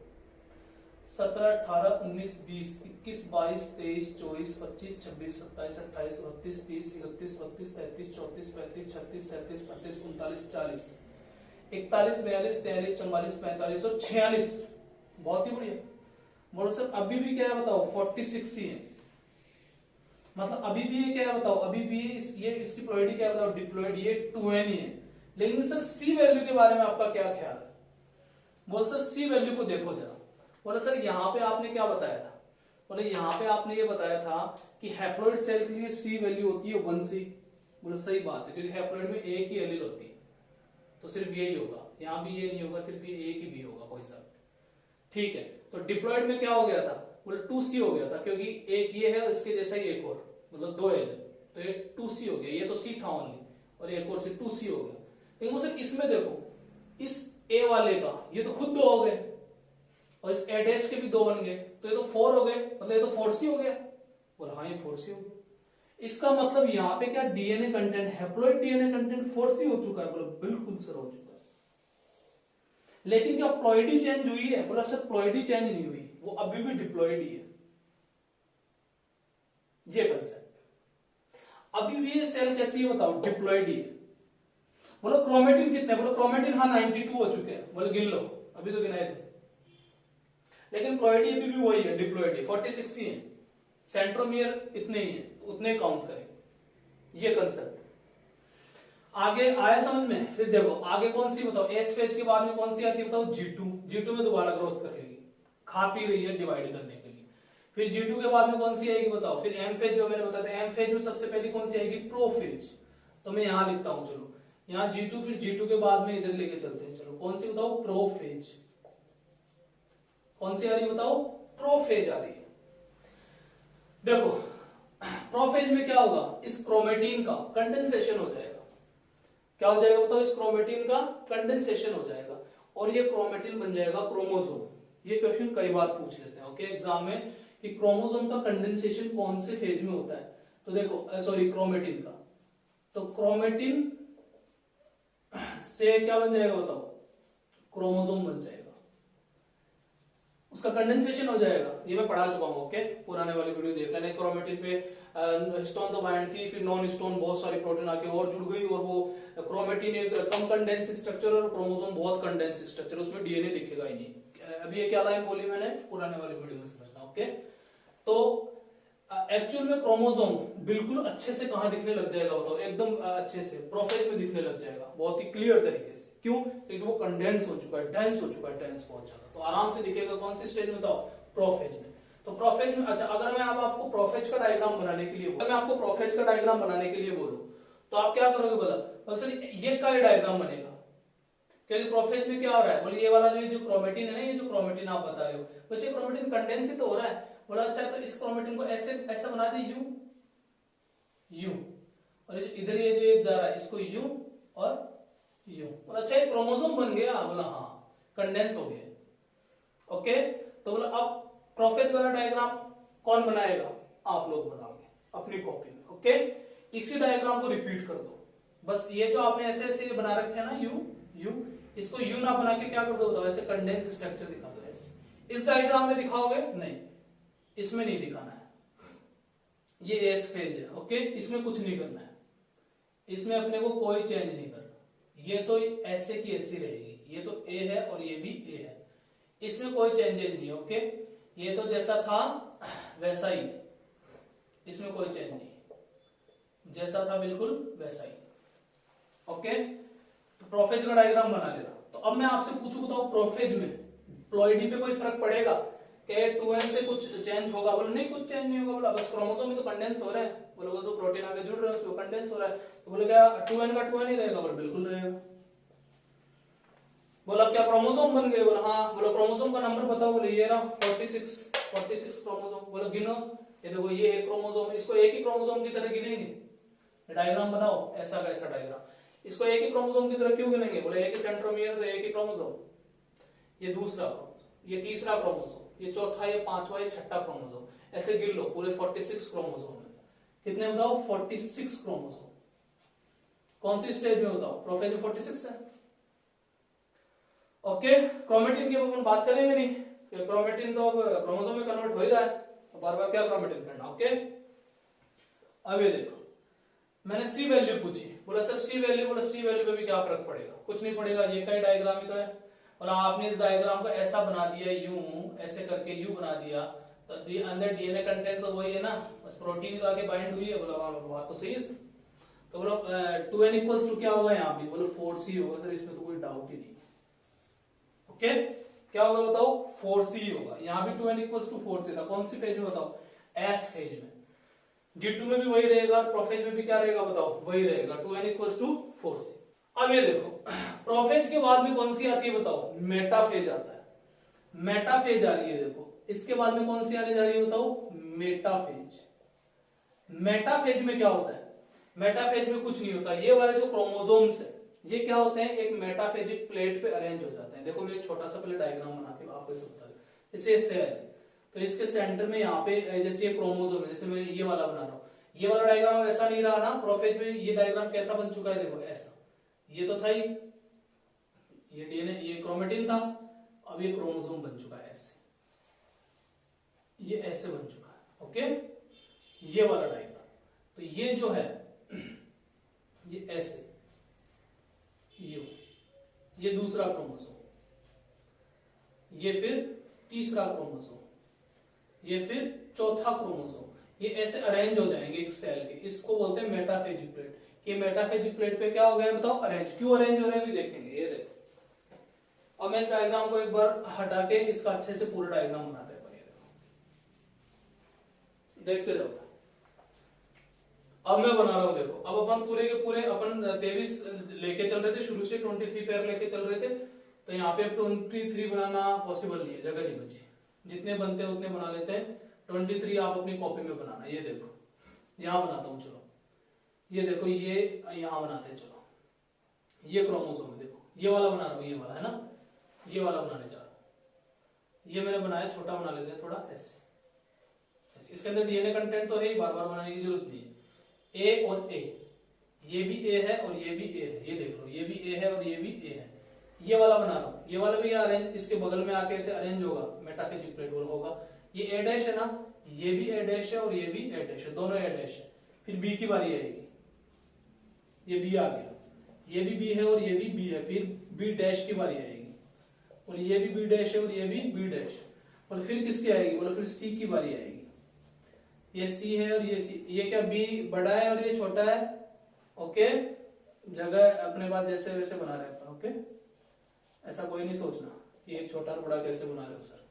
17, 18, 19, 20, 21, 22, 23, 24, 25, 26, 27, 28, 29, 30, 31, 32, 33, 34, 35, 36, 37, 38, 39, 40, 41, 42, 43, 44, 45 और 46। बहुत ही बढ़िया। बोलो सर अभी भी क्या है बताओ? 46 ही है, मतलब अभी भी ये क्या है बताओ? अभी भी ये इसकी प्लॉइडी क्या है बताओ? डिप्लॉइड, ये 2n ही है। लेकिन सर सी वैल्यू के बारे में आपका क्या ख्याल है? बोल सर सी वैल्यू को देखो जरा। बोले सर यहाँ पे आपने क्या बताया था? बोले यहाँ पे आपने ये बताया था कि हैप्लॉइड सेल के लिए सी वैल्यू होती है 1c। बोले सही बात है, क्योंकि हैप्लॉइड में एक ही एलील होती है, तो सिर्फ यही होगा। यहाँ भी ये नहीं होगा, सिर्फ ये एक ही भी होगा कोई सा। ठीक है, तो डिप्लॉइड में क्या हो गया था? बोले 2c हो गया था, क्योंकि एक ये है इसके जैसा ही एक और, मतलब 2 एलील, तो ये 2c हो गया। ये तो c था ओनली, और एक और से 2c हो गया। लेकिन सर इसमें देखो, इस a वाले का ये तो खुद 2 हो गए, और इस a डैश के भी 2 बन गए, तो ये तो 4 हो गए, मतलब ये तो 4c हो गया। बोला हाँ ये 4c हो गया। इसका मतलब यहाँ पे क्या DNA content, haploid DNA content 4c हो चुका है? बोला बिल्कुल सर हो चुका है। लेकिन क्या प्लॉइडी चेंज हुई है? बोला सर प्लॉइडी चेंज नहीं हुई, वो अभी भी डिप्लॉइड ही है। ये कंसेप्ट अभी भी ये सेल कैसी है बताओ? डिप्लॉइड ही है। बोलो क्रोमेटिन कितने? बोलो क्रोमेटिन हाँ 92 हो चुके हैं। बोले गिन लो, अभी तो गिनाए थे। लेकिन प्लॉइडी अभी भी वही है, डिप्लॉइड है, 46 ही है। सेंट्रोमियर इतने ही है, उतने काउंट करें। ये कंसेप्ट आगे आया समझ में? फिर देखो आगे कौन सी बताओ? एस फेज के बाद में कौन सी आती है बताओ? G2। G2 में दोबारा ग्रोथ कर लेगी, खा पी रही है डिवाइड करने के लिए। फिर G2 के बाद में कौन सी आएगी बताओ? फिर एम फेज, जो मैंने बताया एम फेज में सबसे पहले कौन सी आएगी? प्रोफेज। तो मैं यहां लिखता हूं, चलो यहाँ G2, फिर G2 के बाद में इधर लेके चलते हैं। चलो कौन सी बताओ? प्रोफेज। कौन सी आ रही है बताओ? प्रोफेज आ रही है। देखो प्रोफेज में क्या होगा? इस क्रोमेटिन का कंडेंसेशन हो जाएगा। क्या हो जाएगा बताओ? इस क्रोमेटिन का कंडेंसेशन हो जाएगा, और ये क्रोमेटिन बन जाएगा क्रोमोसोम। ये क्वेश्चन कई बार पूछ लेते हैं ओके एग्जाम में, कि क्रोमोसोम का कंडेंसेशन कौन से फेज में होता है? तो देखो सॉरी क्रोमेटिन का, तो क्रोमेटिन से क्या बन जाएगा बताओ? क्रोमोसोम बन जाएगा, उसका कंडेंसेशन हो जाएगा। ये मैं पढ़ा चुका हूं ओके, पुराने वाली वीडियो देख लेना। क्रोमेटिन पे हिस्टोन तो बाइंड थी, फिर नॉन हिस्टोन बहुत सारी प्रोटीन आके और जुड़ गई, और वो क्रोमेटिन एक कम कंडेंस स्ट्रक्चर और क्रोमोसोम बहुत कंडेंस स्ट्रक्चर, उसमें डीएनए दिखेगा ही नहीं। अभी ये क्या लाइन बोली मैंने? पुराने वाली वीडियो में समझना ओके। तो एक्चुअल में क्रोमोसोम बिल्कुल अच्छे से कहां दिखने लग जाएगा बताओ? एकदम अच्छे से प्रोफेज में दिखने लग जाएगा, बहुत ही क्लियर तरीके से। क्यों? क्योंकि वो कंडेंस हो चुका है, डेंस हो चुका है, डेंस बहुत ज्यादा, तो आराम से दिखेगा। कौन सी स्टेज में बताओ? प्रोफेज में। तो प्रोफेज में, अच्छा अगर मैं अब आपको प्रोफेज का डायग्राम बनाने के लिए बोलूं, मैं आपको प्रोफेज का डायग्राम बनाने के लिए बोलूं, तो आप क्या करोगे बोला? तो सर ये का डायग्राम बनेगा, क्योंकि प्रोफेज में क्या हो रहा है? बोले ये वाला जो क्रोमेटिन है ना, ये जो क्रोमेटिन आप बता रहे हो, वैसे क्रोमेटिन कंडेंस ही तो हो रहा है। बोला अच्छा तो इस क्रोमेटिन को ऐसे ऐसा बना दे, यू यू, और इधर ये जो जा रहा है इसको यू और यू। बोला अच्छा ये क्रोमोसोम बन गया? बोला हाँ, कंडेंस हो गया ओके। तो बोला अब प्रोफेज वाला डायग्राम कौन बनाएगा? आप लोग बनाओगे अपनी कॉपी में ओके। इसी डायग्राम को रिपीट कर दो, बस ये जो आपने ऐसे ऐसे बना रखे है ना यू यू, इसको यू ना बना के क्या कर दो बताओ? ऐसे कंडेंस स्ट्रक्चर दिखा दो ऐसे। इस डायग्राम में दिखाओगे? नहीं, इसमें नहीं दिखाना है, ये एस फेज है। ओके, इसमें कुछ नहीं करना है, इसमें अपने को कोई चेंज नहीं करना। ये तो ऐसे की ऐसी रहेगी, ये तो ए है और ये भी ए है, इसमें कोई चेंजेस नहीं। ओके, ये तो जैसा था वैसा ही, इसमें कोई चेंज नहीं, जैसा था बिल्कुल वैसा ही। ओके, तो प्रोफेज का डायग्राम बना लेना। तो अब मैं आपसे पूछूं, बताओ प्रोफेज में प्लॉइडी पे कोई फर्क पड़ेगा कि 2n से कुछ चेंज होगा? बोलो नहीं, कुछ चेंज नहीं होगा। बोला बस क्रोमोसोम में तो कंडेंस हो रहे हैं। बोलो वो जो प्रोटीन आगे जुड़ रहे हैं उसमें कंडेंस हो रहा है। तो बोले क्या 2n का 2n ही रहेगा? बोलो बिल्कुल रहेगा। बोला क्या क्रोमोसोम बन गए? बोला हाँ। बोलो क्रोमोसोम का नंबर बताओ? बोले ये रहा 46 क्रोमोसोम। बोलो गिनो, ये देखो ये एक क्रोमोसोम, इसको एक ही क्रोमोसोम की तरह गिनेंगे। डायग्राम बनाओ ऐसा का ऐसा डायग्राम। इसको एक ही क्रोमोसोम की तरह क्यों गिनेंगे? बोले एक ही सेंट्रोमियर, तो एक ही क्रोमोसोम। ये दूसरा क्रोमोसोम, ये तीसरा क्रोमोसोम, ये चौथा, ये पांचवा, ये छठा क्रोमोसोम। ऐसे गिन लो पूरे 46 क्रोमोसोम में। कितने बताओ? 46 क्रोमोसोम। कौन सी स्टेज में बताओ? प्रोफेज में 46 है। ओके, क्रोमेटिन की अपन बात करेंगे नहीं, क्रोमेटिन तो अब क्रोमोसोम में कन्वर्ट हो ही रहा है, तो बार बार क्या क्रोमेटिन करना। ओके, अब ये देखो मैंने सी वैल्यू पूछी। बोला सर सी वैल्यू, बोला सी वैल्यू पे भी क्या फर्क पड़ेगा? कुछ नहीं पड़ेगा, ये का डायग्राम ही तो है। और आपने इस डायग्राम को ऐसा बना दिया, यूं ऐसे करके यू बना दिया, तो अंदर डीएनए कंटेंट तो वही है ना, बस प्रोटीन तो आगे बाइंड हुई है। बोला बात तो सही है। तो बोलो 2n इक्वल्स टू क्या होगा यहाँ भी? बोलो 4c होगा। सर इसमें तो कोई डाउट ही नहीं। ओके, क्या होगा बताओ? 4c होगा। यहाँ भी 2n इक्वल्स टू 4c था। कौन सी फेज में बताओ? एस फेज में। G2 में भी वही रहेगा, प्रोफेज में भी क्या रहेगा बताओ? वही रहेगा, 2n इक्वल्स टू 4c। अब ये देखो प्रोफेज के बाद में कौन सी आती है बताओ? मेटाफेज आता है। मेटाफेज आ रही है, देखो इसके बाद में कौन सी आने जा रही है बताओ? मेटाफेज। मेटाफेज में क्या होता है? मेटाफेज में कुछ नहीं होता। ये वाले जो क्रोमोसोम्स है ये क्या होते हैं? एक मेटाफेजिक प्लेट पे अरेंज हो जाते हैं। देखो मैं एक छोटा सा पहले डायग्राम बना के आपको समझा दूं। जैसे सेल है, तो इसके सेंटर में यहाँ पे जैसे ये क्रोमोसोम है, जैसे मैं ये वाला बना रहा हूँ, ये वाला डायग्राम ऐसा नहीं रहा ना। प्रोफेज में ये डायग्राम कैसा बन चुका है? देखो ऐसा, ये तो था ही, ये डीएनए, ये क्रोमेटिन था, अब ये क्रोमोसोम बन चुका है ऐसे, ये ऐसे बन चुका है। ओके, ये वाला डायग्राम, तो ये जो है ये ऐसे, ये दूसरा क्रोमोसोम, ये फिर तीसरा क्रोमोसोम, ये फिर चौथा क्रोमोसोम, ये ऐसे अरेंज हो जाएंगे एक सेल के। इसको बोलते हैं मेटाफेजिक प्लेट। ये मेटाफेजिक प्लेट पे क्या हो गया बताओ? अरेंज। क्यों अरेंज हो रहे हैं देखेंगे। ये देखो, अब मैं इस डायग्राम को एक बार हटा के इसका अच्छे से पूरा डायग्राम बनाते हैं। देखते रहो, अब मैं बना रहा हूं। देखो अब अपन पूरे के पूरे अपन 23 लेके चल रहे थे, शुरू से 23 पेयर लेके चल रहे थे, तो यहाँ पे 23 बनाना पॉसिबल नहीं है, जगह नहीं बची। जितने बनते हैं उतने बना लेते हैं। 23 आप अपनी कॉपी में बनाना। ये देखो यहां बनाता हूं, चलो ये देखो, ये यहां बनाते हैं। चलो ये क्रोमोसोम है, देखो ये वाला बना रहा हूं, ये वाला है ना, ये वाला बनाने जा रहा हूं। ये मैंने बनाया, छोटा बना लेते हैं थोड़ा ऐसे। इसके अंदर डीएनए कंटेंट तो है ही, बार बार बनाने की जरूरत नहीं है। ए और ए, ये भी ए है और ये भी ए है, ये देख लो, ये भी ए है और ये भी ए है। ये वाला बना रहा हूं, ये वाला भी अरेंज इसके बगल में आके ऐसे अरेंज होगा, मेटाफेजिक प्लेट होगा। ये ए डैश है ना, ये भी ए डैश है और ये भी ए डैश है, दोनों ए डैश है। फिर बी की बारी आएगी, ये बी आ गया, ये भी बी है और ये भी बी है। फिर बी डैश की बारी आएगी, और ये भी बी डैश है और ये भी बी डैश है। और फिर किसकी आएगी? बोलो फिर सी की बारी आएगी। ये सी है और ये सी, ये क्या बी बड़ा है और ये छोटा है। ओके, जगह अपने पास जैसे वैसे बना रहे हैं। ओके, ऐसा कोई नहीं सोचना ये एक छोटा और बड़ा कैसे बना रहे हो सर।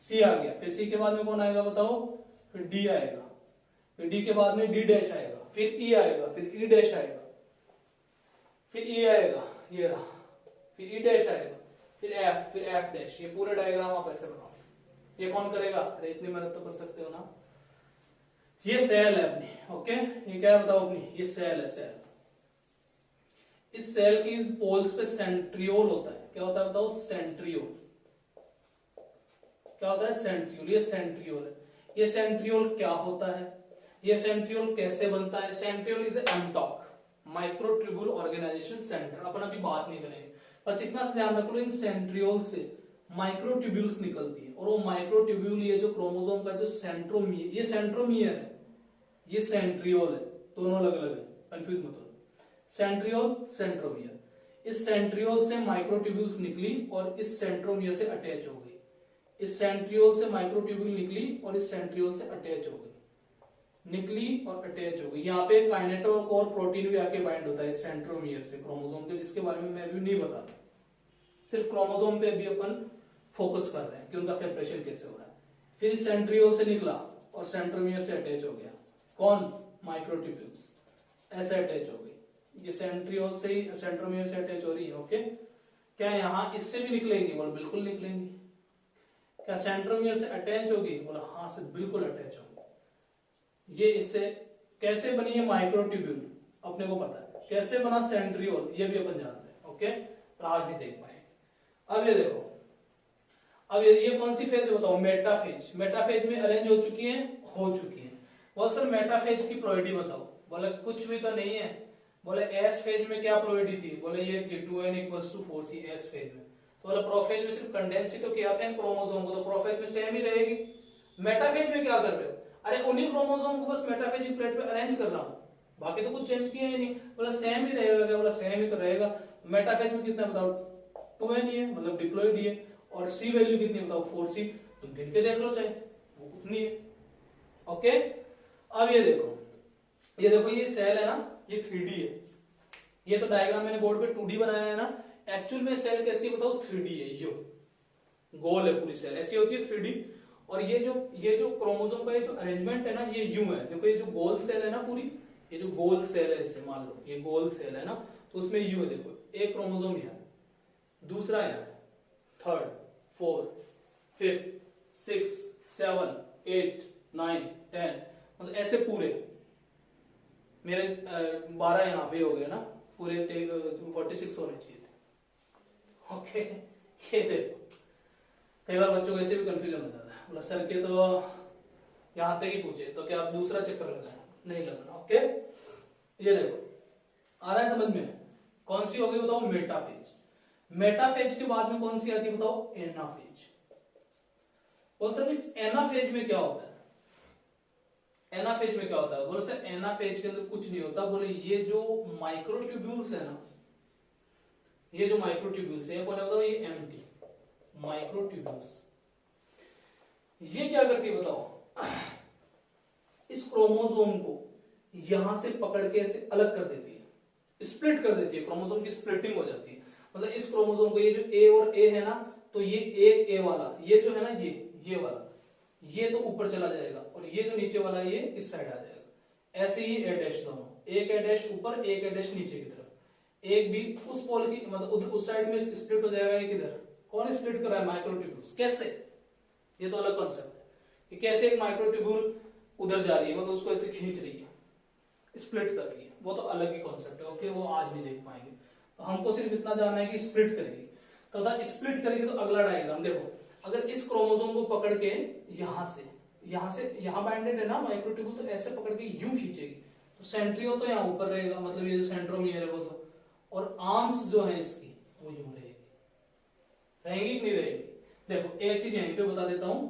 सी आ गया, फिर सी के बाद में कौन आएगा बताओ? फिर डी आएगा, फिर डी के बाद में डी डैश आएगा, फिर ई आएगा, फिर ई डैश आएगा, फिर ई आएगा, ये रहा, फिर ई डैश आएगा, फिर एफ डैश। ये पूरे डायग्राम आप ऐसे बनाओ। ये कौन करेगा? अरे इतनी मेहनत तो कर सकते हो ना। ये सेल है अपनी। ओके, ये क्या है बताओ? अपनी ये सेल है, सेल। इस सेल की पोल्स पे सेंट्रियोल होता है। क्या होता है बताओ? सेंट्रियोल। क्या होता है? सेंट्रियोल। ये सेंट्रियोल है। ये सेंट्रियोल क्या होता है? ये सेंट्रियोल कैसे बनता है? Centriole is MTOC, microtubule organisation centre. अपन अभी बात नहीं करेंगे, बस इतना से ध्यान रख लो, इन सेंट्रियोल से माइक्रोट्यूब्यूल्स निकलती है, और वो माइक्रोट्यूब्यूल ये जो क्रोमोसोम का जो सेंट्रोमियर, ये सेंट्रोमियर है, ये सेंट्रियोल है, दोनों अलग अलग है, कंफ्यूज मत हो। Centriole, centromere. इस सेंट्रियोल से माइक्रोट्यूब्यूल्स निकली और इस सेंट्रोमियर से अटैच हो गई। इस सेंट्रियोल से माइक्रोट्यूब्यूल निकली और इस सेंट्रियोल से अटैच हो गई, निकली और अटैच हो गई। यहाँ पे काइनेटोकोर प्रोटीन भी आके बाइंड होता है सेंट्रोमियर से क्रोमोसोम के, जिसके बारे में मैं अभी नहीं बता रहा, सिर्फ क्रोमोसोम पे अभी अपन फोकस कर रहे हैं कि उनका सेपरेशन कैसे हो रहा है। फिर सेंट्रियोल से निकला और सेंट्रोमियर से अटैच हो गया, कौन? माइक्रोट्यूब्यूल्स, ऐसे अटैच हो गई। ये सेंट्रियोल से ही सेंट्रोमियर से अटैच हो रही है, ओके। क्या यहाँ इससे भी निकलेंगी? बोल बिल्कुल निकलेंगी। क्या सेंट्रोमियर से अटैच होगी? बोला हाँ से बिल्कुल अटैच होगी। ये इससे कैसे बनी है माइक्रोट्यूब्यूल, अपने को पता है। कैसे बना सेंट्रियोल, ये भी अपन जानते हैं, ओके। पर आज भी देख पाएंगे। अब ये देखो, अब ये कौन सी फेज बताओ? मेटाफेज। मेटाफेज में अरेंज हो चुकी है, हो चुकी है। बोल सर मेटाफेज की प्रोबेबिलिटी बताओ। बोले कुछ भी तो नहीं है। बोले एस फेज में क्या प्रोबेबिलिटी थी? बोले ये थी 2n = 4c एस फेज में। तो बोले प्रोफेज में सिर्फ कंडेंस ही तो किया था इन क्रोमोसोम को, तो प्रोफेज में सेम ही रहेगी। मेटाफेज में क्या कर रहे हो? अरे उन्हीं क्रोमोसोम को बस मेटाफेजिक प्लेट पे अरेंज कर रहा हूं, बाकी तो कुछ चेंज किया ही नहीं। बोला सेम ही रहेगा। क्या बोला? सेम ही तो रहेगा। मेटाफेज में कितना बताओ? 2n ही है, मतलब डिप्लॉयड ही है। और सी वैल्यू कितनी बताओ? 4c। तुम गिन के देख लो चाहे, वो उतनी है, ओके। अब ये देखो, ये देखो, ये सेल है ना, ये 3D है। ये तो डायग्राम मैंने बोर्ड पे 2D बनाया है ना, एक्चुअल में सेल कैसी बताओ? 3D है। यो गोल है पूरी सेल, ऐसी होती है 3D। और ये जो क्रोमोसोम का ये जो अरेंजमेंट है ना, ये यूं है। देखो ये जो गोल सेल है ना पूरी, ये जो गोल सेल है, इसे मान लो ये गोल सेल है ना, तो उसमें यूं है। देखो एक क्रोमोसोम यहाँ, दूसरा यहाँ, थर्ड, फोर्थ, फिफ्थ, 6, 7, 8, 9, 10, मतलब ऐसे पूरे मेरे 12 यहाँ पे हो गए ना, पूरे 46 होने चाहिए थे, ओके। ये देखो कई बार बच्चों को ऐसे भी कंफ्यूजन हो जाता है। बोला सर के तो यहाँ तक ही पूछे, तो क्या आप दूसरा चक्कर लगाए? नहीं लगाना, ओके। ये देखो आ रहा है समझ में? कौन सी होगी बताओ? मेटाफेज। मेटाफेज के बाद में कौन सी आती है बताओ? एनाफेज। बोल सर इस एनाफेज में क्या होता है? एनाफेज में क्या होता है? बोले सर एनाफेज के अंदर कुछ नहीं होता। बोले ये जो माइक्रोट्यूब्यूल्स है ना, ये जो माइक्रोट्यूब्यूल्स है, कौन है बताओ? ये एम्प्टी माइक्रोट्यूब्यूल्स। ये क्या करती है बताओ? इस क्रोमोसोम को यहां से पकड़ के ऐसे अलग कर देती है, स्प्लिट कर देती है। क्रोमोसोम की स्प्लिटिंग हो जाती है। मतलब इस क्रोमोसोम को, ये जो ए और ए है ना, तो ये एक ए वाला, ये जो है ना, ये वाला, ये तो ऊपर चला जाएगा और ये जो नीचे वाला ये इस साइड आ जाएगा। ऐसे ही ए डैश दोनों, एक ए डैश ऊपर, एक ए डैश नीचे की तरफ। एक भी उस पोल की, मतलब उस साइड में स्प्लिट हो जाएगा, एक इधर। कौन स्प्लिट कर रहा है? माइक्रोट्यूब्यूल्स। कैसे? ये तो अलग कॉन्सेप्ट है कि कैसे एक माइक्रोट्यूब्यूल उधर जा रही है, मतलब उसको ऐसे खींच रही है, स्प्लिट कर रही है, वो तो अलग ही कॉन्सेप्ट है, ओके। वो आज नहीं देख पाएंगे, तो हमको सिर्फ इतना जानना है कि स्प्लिट करेगी। तो स्प्लिट करेगी तो अगला डायग्राम देखो, अगर इस क्रोमोसोम को पकड़ के यहां से यहां बाइंडेड है ना माइक्रोट्यूब्यूल, तो ऐसे पकड़ के यूं खींचेगी, तो सेंट्रियोल तो यहाँ ऊपर रहेगा, मतलब ये जो सेंट्रोमियर है वो तो, और आर्म्स जो है इसकी वो यूं रहेगी कि नहीं रहेगी? देखो एक चीज यहीं पे बता देता हूं,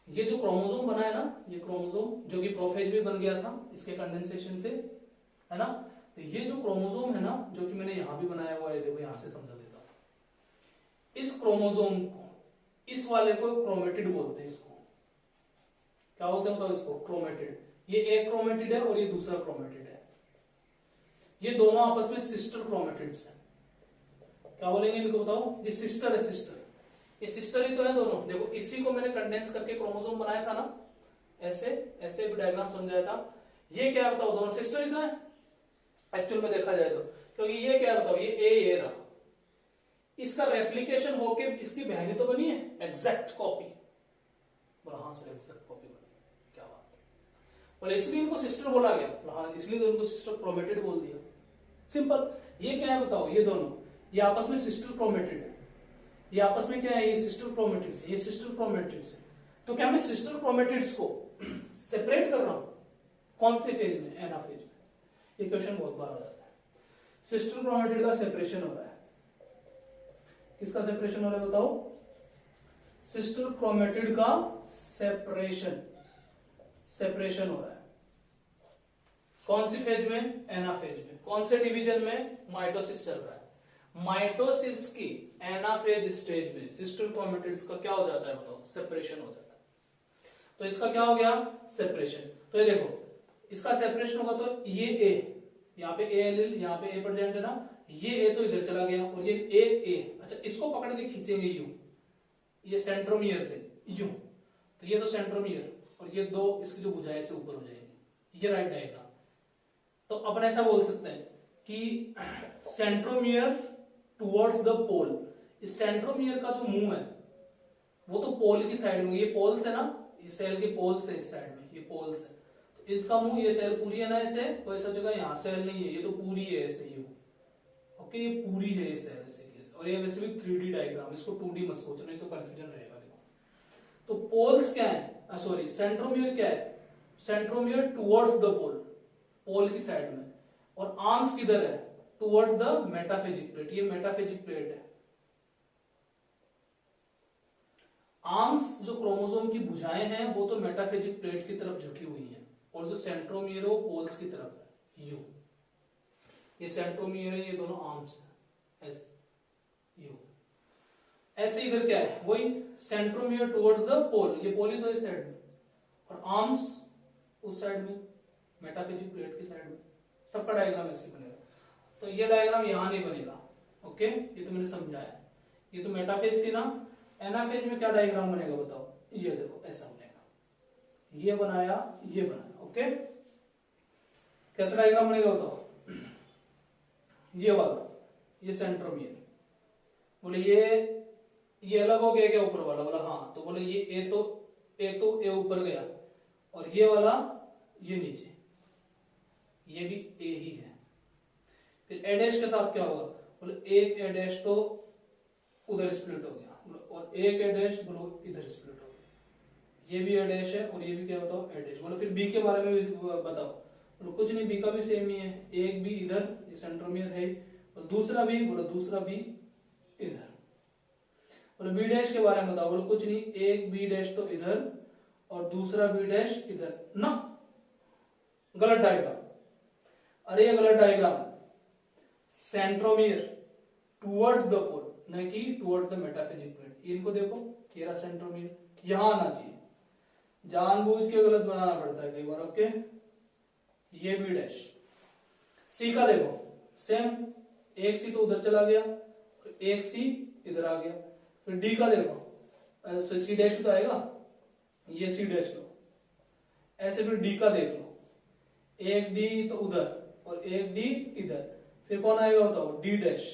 ये जो क्रोमोसोम बना है ना, ये क्रोमोसोम जो कि प्रोफेज में बन गया था इसके कंडेंसेशन से, है ना। तो ये जो क्रोमोसोम है ना, जो कि मैंने यहां भी बनाया हुआ है, देखो यहां से समझा देता हूं। इस क्रोमोसोम को, इस वाले को क्रोमेटिड बोलते हैं। इसको क्या बोलते हैं बताओ? इसको क्रोमेटिड। ये एक क्रोमेटिड है और ये दूसरा क्रोमेटिड है। ये दोनों आपस में सिस्टर क्रोमेटिड्स हैं। क्या बोलेंगे इनको बताओ? ये सिस्टर है, सिस्टर। ये सिस्टर ही तो है दोनों। देखो इसी को मैंने कंडेंस करके क्रोमोसोम बनाया था ना, ऐसे ऐसे भी डायग्राम समझाया था। ये क्या बताओ? दोनों सिस्टर ही तो है एक्चुअल में देखा जाए तो, क्योंकि ये क्या बताओ? ये रहा, इसका रेप्लिकेशन होके इसकी बहनी तो बनी है, एग्जैक्ट कॉपी। बोला हाँ सर एग्जैक्ट कॉपी बनी, क्या बात है। बोले इसलिए इनको सिस्टर बोला गया? बोला हाँ इसलिए तो इनको सिस्टर क्रोमेटिड बोल दिया, सिंपल। ये क्या है बताओ? ये दोनों ये आपस में सिस्टर क्रोमेटिड है। ये आपस में क्या है? ये सिस्टर क्रोमेटिड्स है, ये सिस्टर क्रोमेटिड्स है। तो क्या मैं सिस्टर क्रोमेटिड्स को सेपरेट कर रहा हूं? कौन से फेज में? एनाफेज में। ये क्वेश्चन बहुत बार आ जाता है। सिस्टर क्रोमेटिड का सेपरेशन हो रहा है। किसका सेपरेशन हो रहा है बताओ? सिस्टर क्रोमेटिड का सेपरेशन हो रहा है। कौन सी फेज में? एनाफेज में। कौन से डिवीजन में? माइटोसिस चल रहा है। माइटोसिस की एनाफेज स्टेज में सिस्टर क्रोमेटिड्स का क्या हो जाता है बताओ? सेपरेशन हो जाता है। तो इसका क्या हो गया? सेपरेशन। तो ये देखो, इसका सेपरेशन होगा तो ये ए, यहाँ पे ए एलील, यहाँ पे ए प्रेजेंट है ना, ये ए तो इधर चला गया और ये एक ए, अच्छा इसको पकड़ के खींचेंगे यूं, ये सेंट्रोमियर से यूं, तो ये तो सेंट्रोमियर और ये दो इसकी जो भुजाएं से ऊपर हो जाएंगी, ये राइट डायग्राम। तो अपन ऐसा बोल सकते हैं कि सेंट्रोमियर टुवर्ड्स द पोल, इस सेंट्रोमियर का जो मुंह है वो तो पोल की साइड में, ये पोल्स है ना, ये सेल के पोल्स है इस साइड में, ये पोल्स है, तो इसका मुंह, ये सेल पूरी है ना ऐसे, कोई ऐसा जगह यहाँ सेल नहीं है, ये तो पूरी है ऐसे, ये ओके, ये पूरी है ये सेल ऐसे कैसे, और ये वैसे भी 3D डायग्राम, इसको 2D मत सोचो नहीं तो कंफ्यूजन रहेगा। तो पोल्स क्या है, सॉरी सेंट्रोमियर क्या है? सेंट्रोमियर टुवर्ड्स द पोल, पोल की साइड में, और आर्म्स किधर है? टुवर्ड्स द मेटाफेजिक प्लेट, ये मेटाफेजिक प्लेट है। आर्म्स जो क्रोमोसोम की भुजाएं हैं वो तो मेटाफेजिक प्लेट की तरफ झुकी हुई हैं, और जो सेंट्रोमियर है वो पोल्स की तरफ है, यू, ये सेंट्रोमियर है, ये दोनों आर्म्स हैं ऐसे, यू ऐसे। इधर क्या है? वही सेंट्रोमियर टुवर्ड्स द पोल, ये पोल ही तो इस साइड में, और आर्म्स उस साइड में, मेटाफेजिक प्लेट की साइड में। सबका डायग्राम ऐसे बनेगा। तो ये डायग्राम यहां नहीं बनेगा, ओके, ये तो मैंने समझाया। ये तो मेटाफेज थी ना, एनाफेज में क्या डायग्राम बनेगा बताओ? ये देखो ऐसा बनेगा, ये बनाया, ये बनाया, ओके। कैसा डायग्राम बनेगा बताओ? ये वाला, ये सेंट्रोमियर, बोले ये अलग हो गया क्या ऊपर वाला? बोला हाँ, तो बोले ये ए तो ए ऊपर गया, और ये वाला ये नीचे, ये भी ए ही है। फिर ए डैश के साथ क्या होगा? बोले एक ए डैश तो उधर स्प्लिट हो गया, और एक ए डैश बोलो इधर स्प्लिट हो गया, ये भी ए डैश है और ये भी क्या बताओ? A dash. बोलो फिर बी के बारे में भी बताओ। बोलो कुछ नहीं, बी का भी सेम ही है, एक भी इधर, ये सेंट्रोमियर है, और दूसरा भी, बोलो दूसरा भी इधर। बोलो बी डैश के बारे में बताओ। बोलो कुछ नहीं, एक बी डैश तो इधर और दूसरा बी डैश इधर ना, गलत डायग्राम, अरे ये गलत डायग्राम। सेंट्रोमियर टुवर्ड्स द पोल, न कि टुवर्ड्स द मेटाफिजिक प्लेट। इनको देखो, ये रहा सेंट्रोमियर, यहां आना चाहिए, जानबूझ के गलत बनाना पड़ता है कई बार, ओके। ये बी डैश। सी का देखो सेम, एक सी तो उधर चला गया, एक सी इधर आ गया। फिर डी का देखो, सी डैश तो आएगा, ये सी डैश लो ऐसे। फिर डी का देख लो, एक डी तो उधर और एक डी इधर, फिर कौन आएगा बताओ? डी डैश,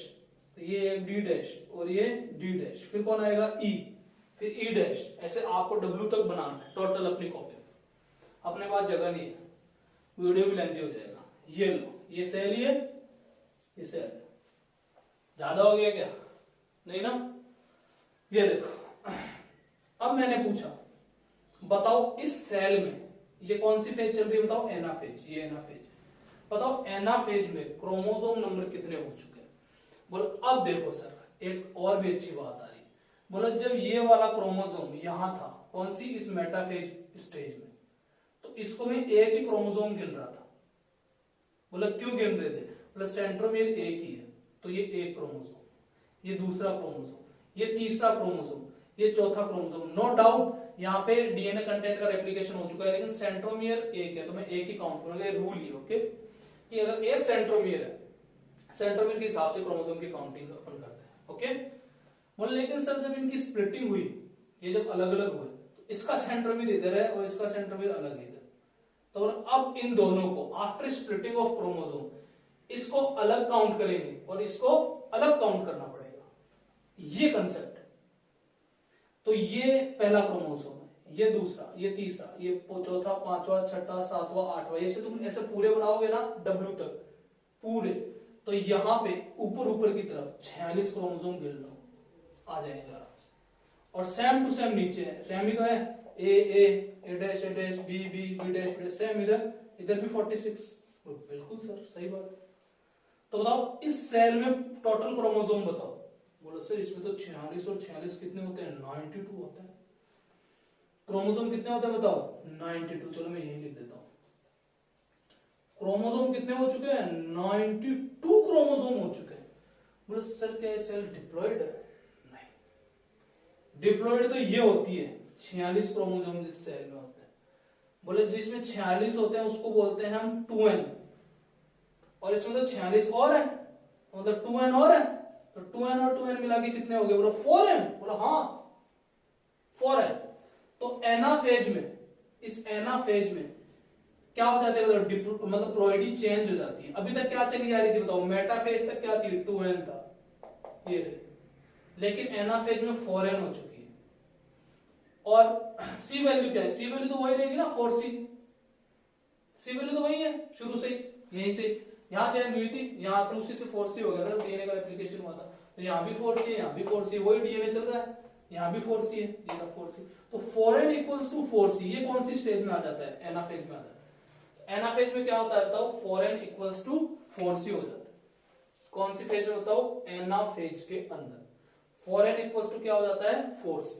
तो ये एक डी डैश और ये डी डैश। फिर कौन आएगा? ई, फिर ई डैश। ऐसे आपको डब्ल्यू तक बनाना है टोटल अपनी कॉपी में, अपने पास जगह नहीं है, वीडियो भी लेंथी हो जाएगा। ये लो, ये सेल, ये सेल, ज्यादा हो गया क्या? नहीं ना। ये देखो, अब मैंने पूछा बताओ इस सेल में ये कौन सी फेज चल रही है बताओ? एनाफेज, ये एनाफेज। बताओ एनाफेज में क्रोमोसोम नंबर कितने हो चुके हैं? बोलो अब देखो सर, एक और भी अच्छी बात आ रही। बोलो जब ये वाला क्रोमोसोम यहां था, कौन सी? इस मेटाफेज स्टेज में, तो इसको मैं एक ही क्रोमोसोम गिन रहा था। बोला क्यों गिन रहे थे? बोला सेंट्रोमियर एक ही है, तो ये एक क्रोमोसोम, ये दूसरा क्रोमोसोम, ये तीसरा क्रोमोसोम, ये चौथा क्रोमोसोम। नो डाउट यहाँ पे डीएनए कंटेंट का रेप्लिकेशन हो चुका है, लेकिन सेंट्रोमियर एक है तो मैं एक ही काउंट करूंगा। ये रूल ही, ओके, कि अगर एक सेंट्रोमियर है, सेंट्रोमियर के हिसाब से क्रोमोसोम की काउंटिंग अपन करते हैं, ओके। बोले लेकिन सर जब इनकी स्प्लिटिंग हुई, ये जब अलग अलग हुए, तो इसका सेंट्रोमियर इधर है और इसका सेंट्रोमियर अलग है इधर, तो अब इन दोनों को आफ्टर स्प्लिटिंग ऑफ क्रोमोसोम इसको अलग काउंट करेंगे और इसको अलग काउंट करना पड़ेगा, ये कंसेप्ट है। तो ये पहला क्रोमोसोम है, ये दूसरा, ये तीसरा, ये चौथा, पांचवा, छठा, सातवां, आठवां, ऐसे तुम ऐसे पूरे बनाओगे ना डब्ल्यू तक पूरे, तो यहां पे ऊपर ऊपर की तरफ 46 क्रोमोसोम गिन लो, आ जाएंगे आराम से। और सेम टू सेम नीचे है, सेम ही तो है, ए डैश, बी डैश, सेम इधर भी 46। बिल्कुल सर सही बात है। तो बताओ इस सेल में टोटल क्रोमोसोम बताओ। बोलो सर इसमें तो 46 और 46 कितने होते हैं? 92 होते हैं। क्रोमोसोम कितने होते हैं बताओ? 92। चलो मैं यही लिख देता हूं, क्रोमोसोम कितने हो चुके हैं? 92 क्रोमोसोम हो चुके हैं। बोले सर क्या ये सेल डिप्लॉयड है? नहीं, डिप्लॉयड तो ये होती है 46 क्रोमोसोम जिस सेल में होते हैं। बोले जिसमें 46 होते हैं उसको बोलते हैं हम 2n, और इसमें तो 46 और है, मतलब 2n और है, तो 2n और 2n मिला के कितने हो गए? बोला 4n। बोला हाँ 4n। तो एनाफेज में, इस एनाफेज में क्या हो जाता है? मतलब प्लॉइडी चेंज हो जाती है। अभी तक क्या चली आ रही थी बताओ? मेटाफेज तक क्या थी? 2n था, ये रही, लेकिन एनाफेज में 4n हो चुकी है। और सी वैल्यू क्या है? सी वैल्यू तो वही रहेगी ना, 4c। सी वैल्यू तो वही है शुरू से, यहीं से यहां चेंज हुई थी, यहां 2c से 4c हो गया था, डीएनए का एप्लीकेशन हुआ था। तो यहां भी 4c है, यहां भी 4c है, वही डीएनए चल रहा है, यहां भी 4c है, ये रहा 4c। तो 4n इक्वल्स टू 4c, ये कौन सी स्टेज में आ जाता है? एनाफेज में आ जाता है। एनाफेज में क्या होता है बताओ? 4n इक्वल्स टू 4c हो जाता है। कौन सी फेज में होता हो? एनाफेज के अंदर 4n इक्वल्स टू क्या हो जाता है? 4c।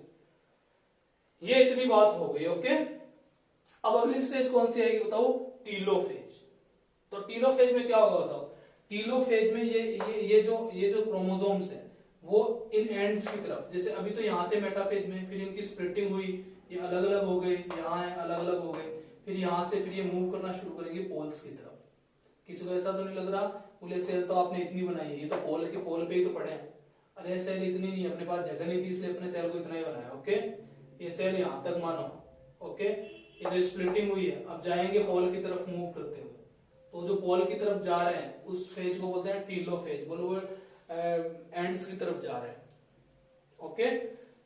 ये इतनी बात हो गई, ओके। अब अगली स्टेज कौन सी आएगी बताओ? टीलोफेज। तो टीलोफेज में क्या होगा बताओ? टीलोफेज में ये जो क्रोमोसोम्स है वो इन एंड्स की तरफ, जैसे अभी तो यहाँ थे मेटाफेज में, फिर इनकी स्प्लिटिंग हुई, ये अलग अलग हो गए, यहाँ है अलग अलग हो गए, फिर यहाँ से फिर ये मूव करना शुरू करेंगे पोल्स की तरफ। किसी को ऐसा तो नहीं लग रहा बोले सेल तो आपने इतनी बनाई है, ये तो पोल के पोल पे ही तो पड़े हैं। अरे सेल इतनी नहीं, अपने पास जगह नहीं थी इसलिए अपने सेल को इतना ही बनाया, ओके। ये सेल यहाँ तक मानो, ओके। इधर स्प्लिटिंग हुई है, अब जाएंगे पोल की तरफ मूव करते हुए, तो जो पोल की तरफ जा रहे हैं उस फेज को बोलते हैं टीलोफेज। बोलो वो एंड्स की तरफ जा रहे हैं, ओके।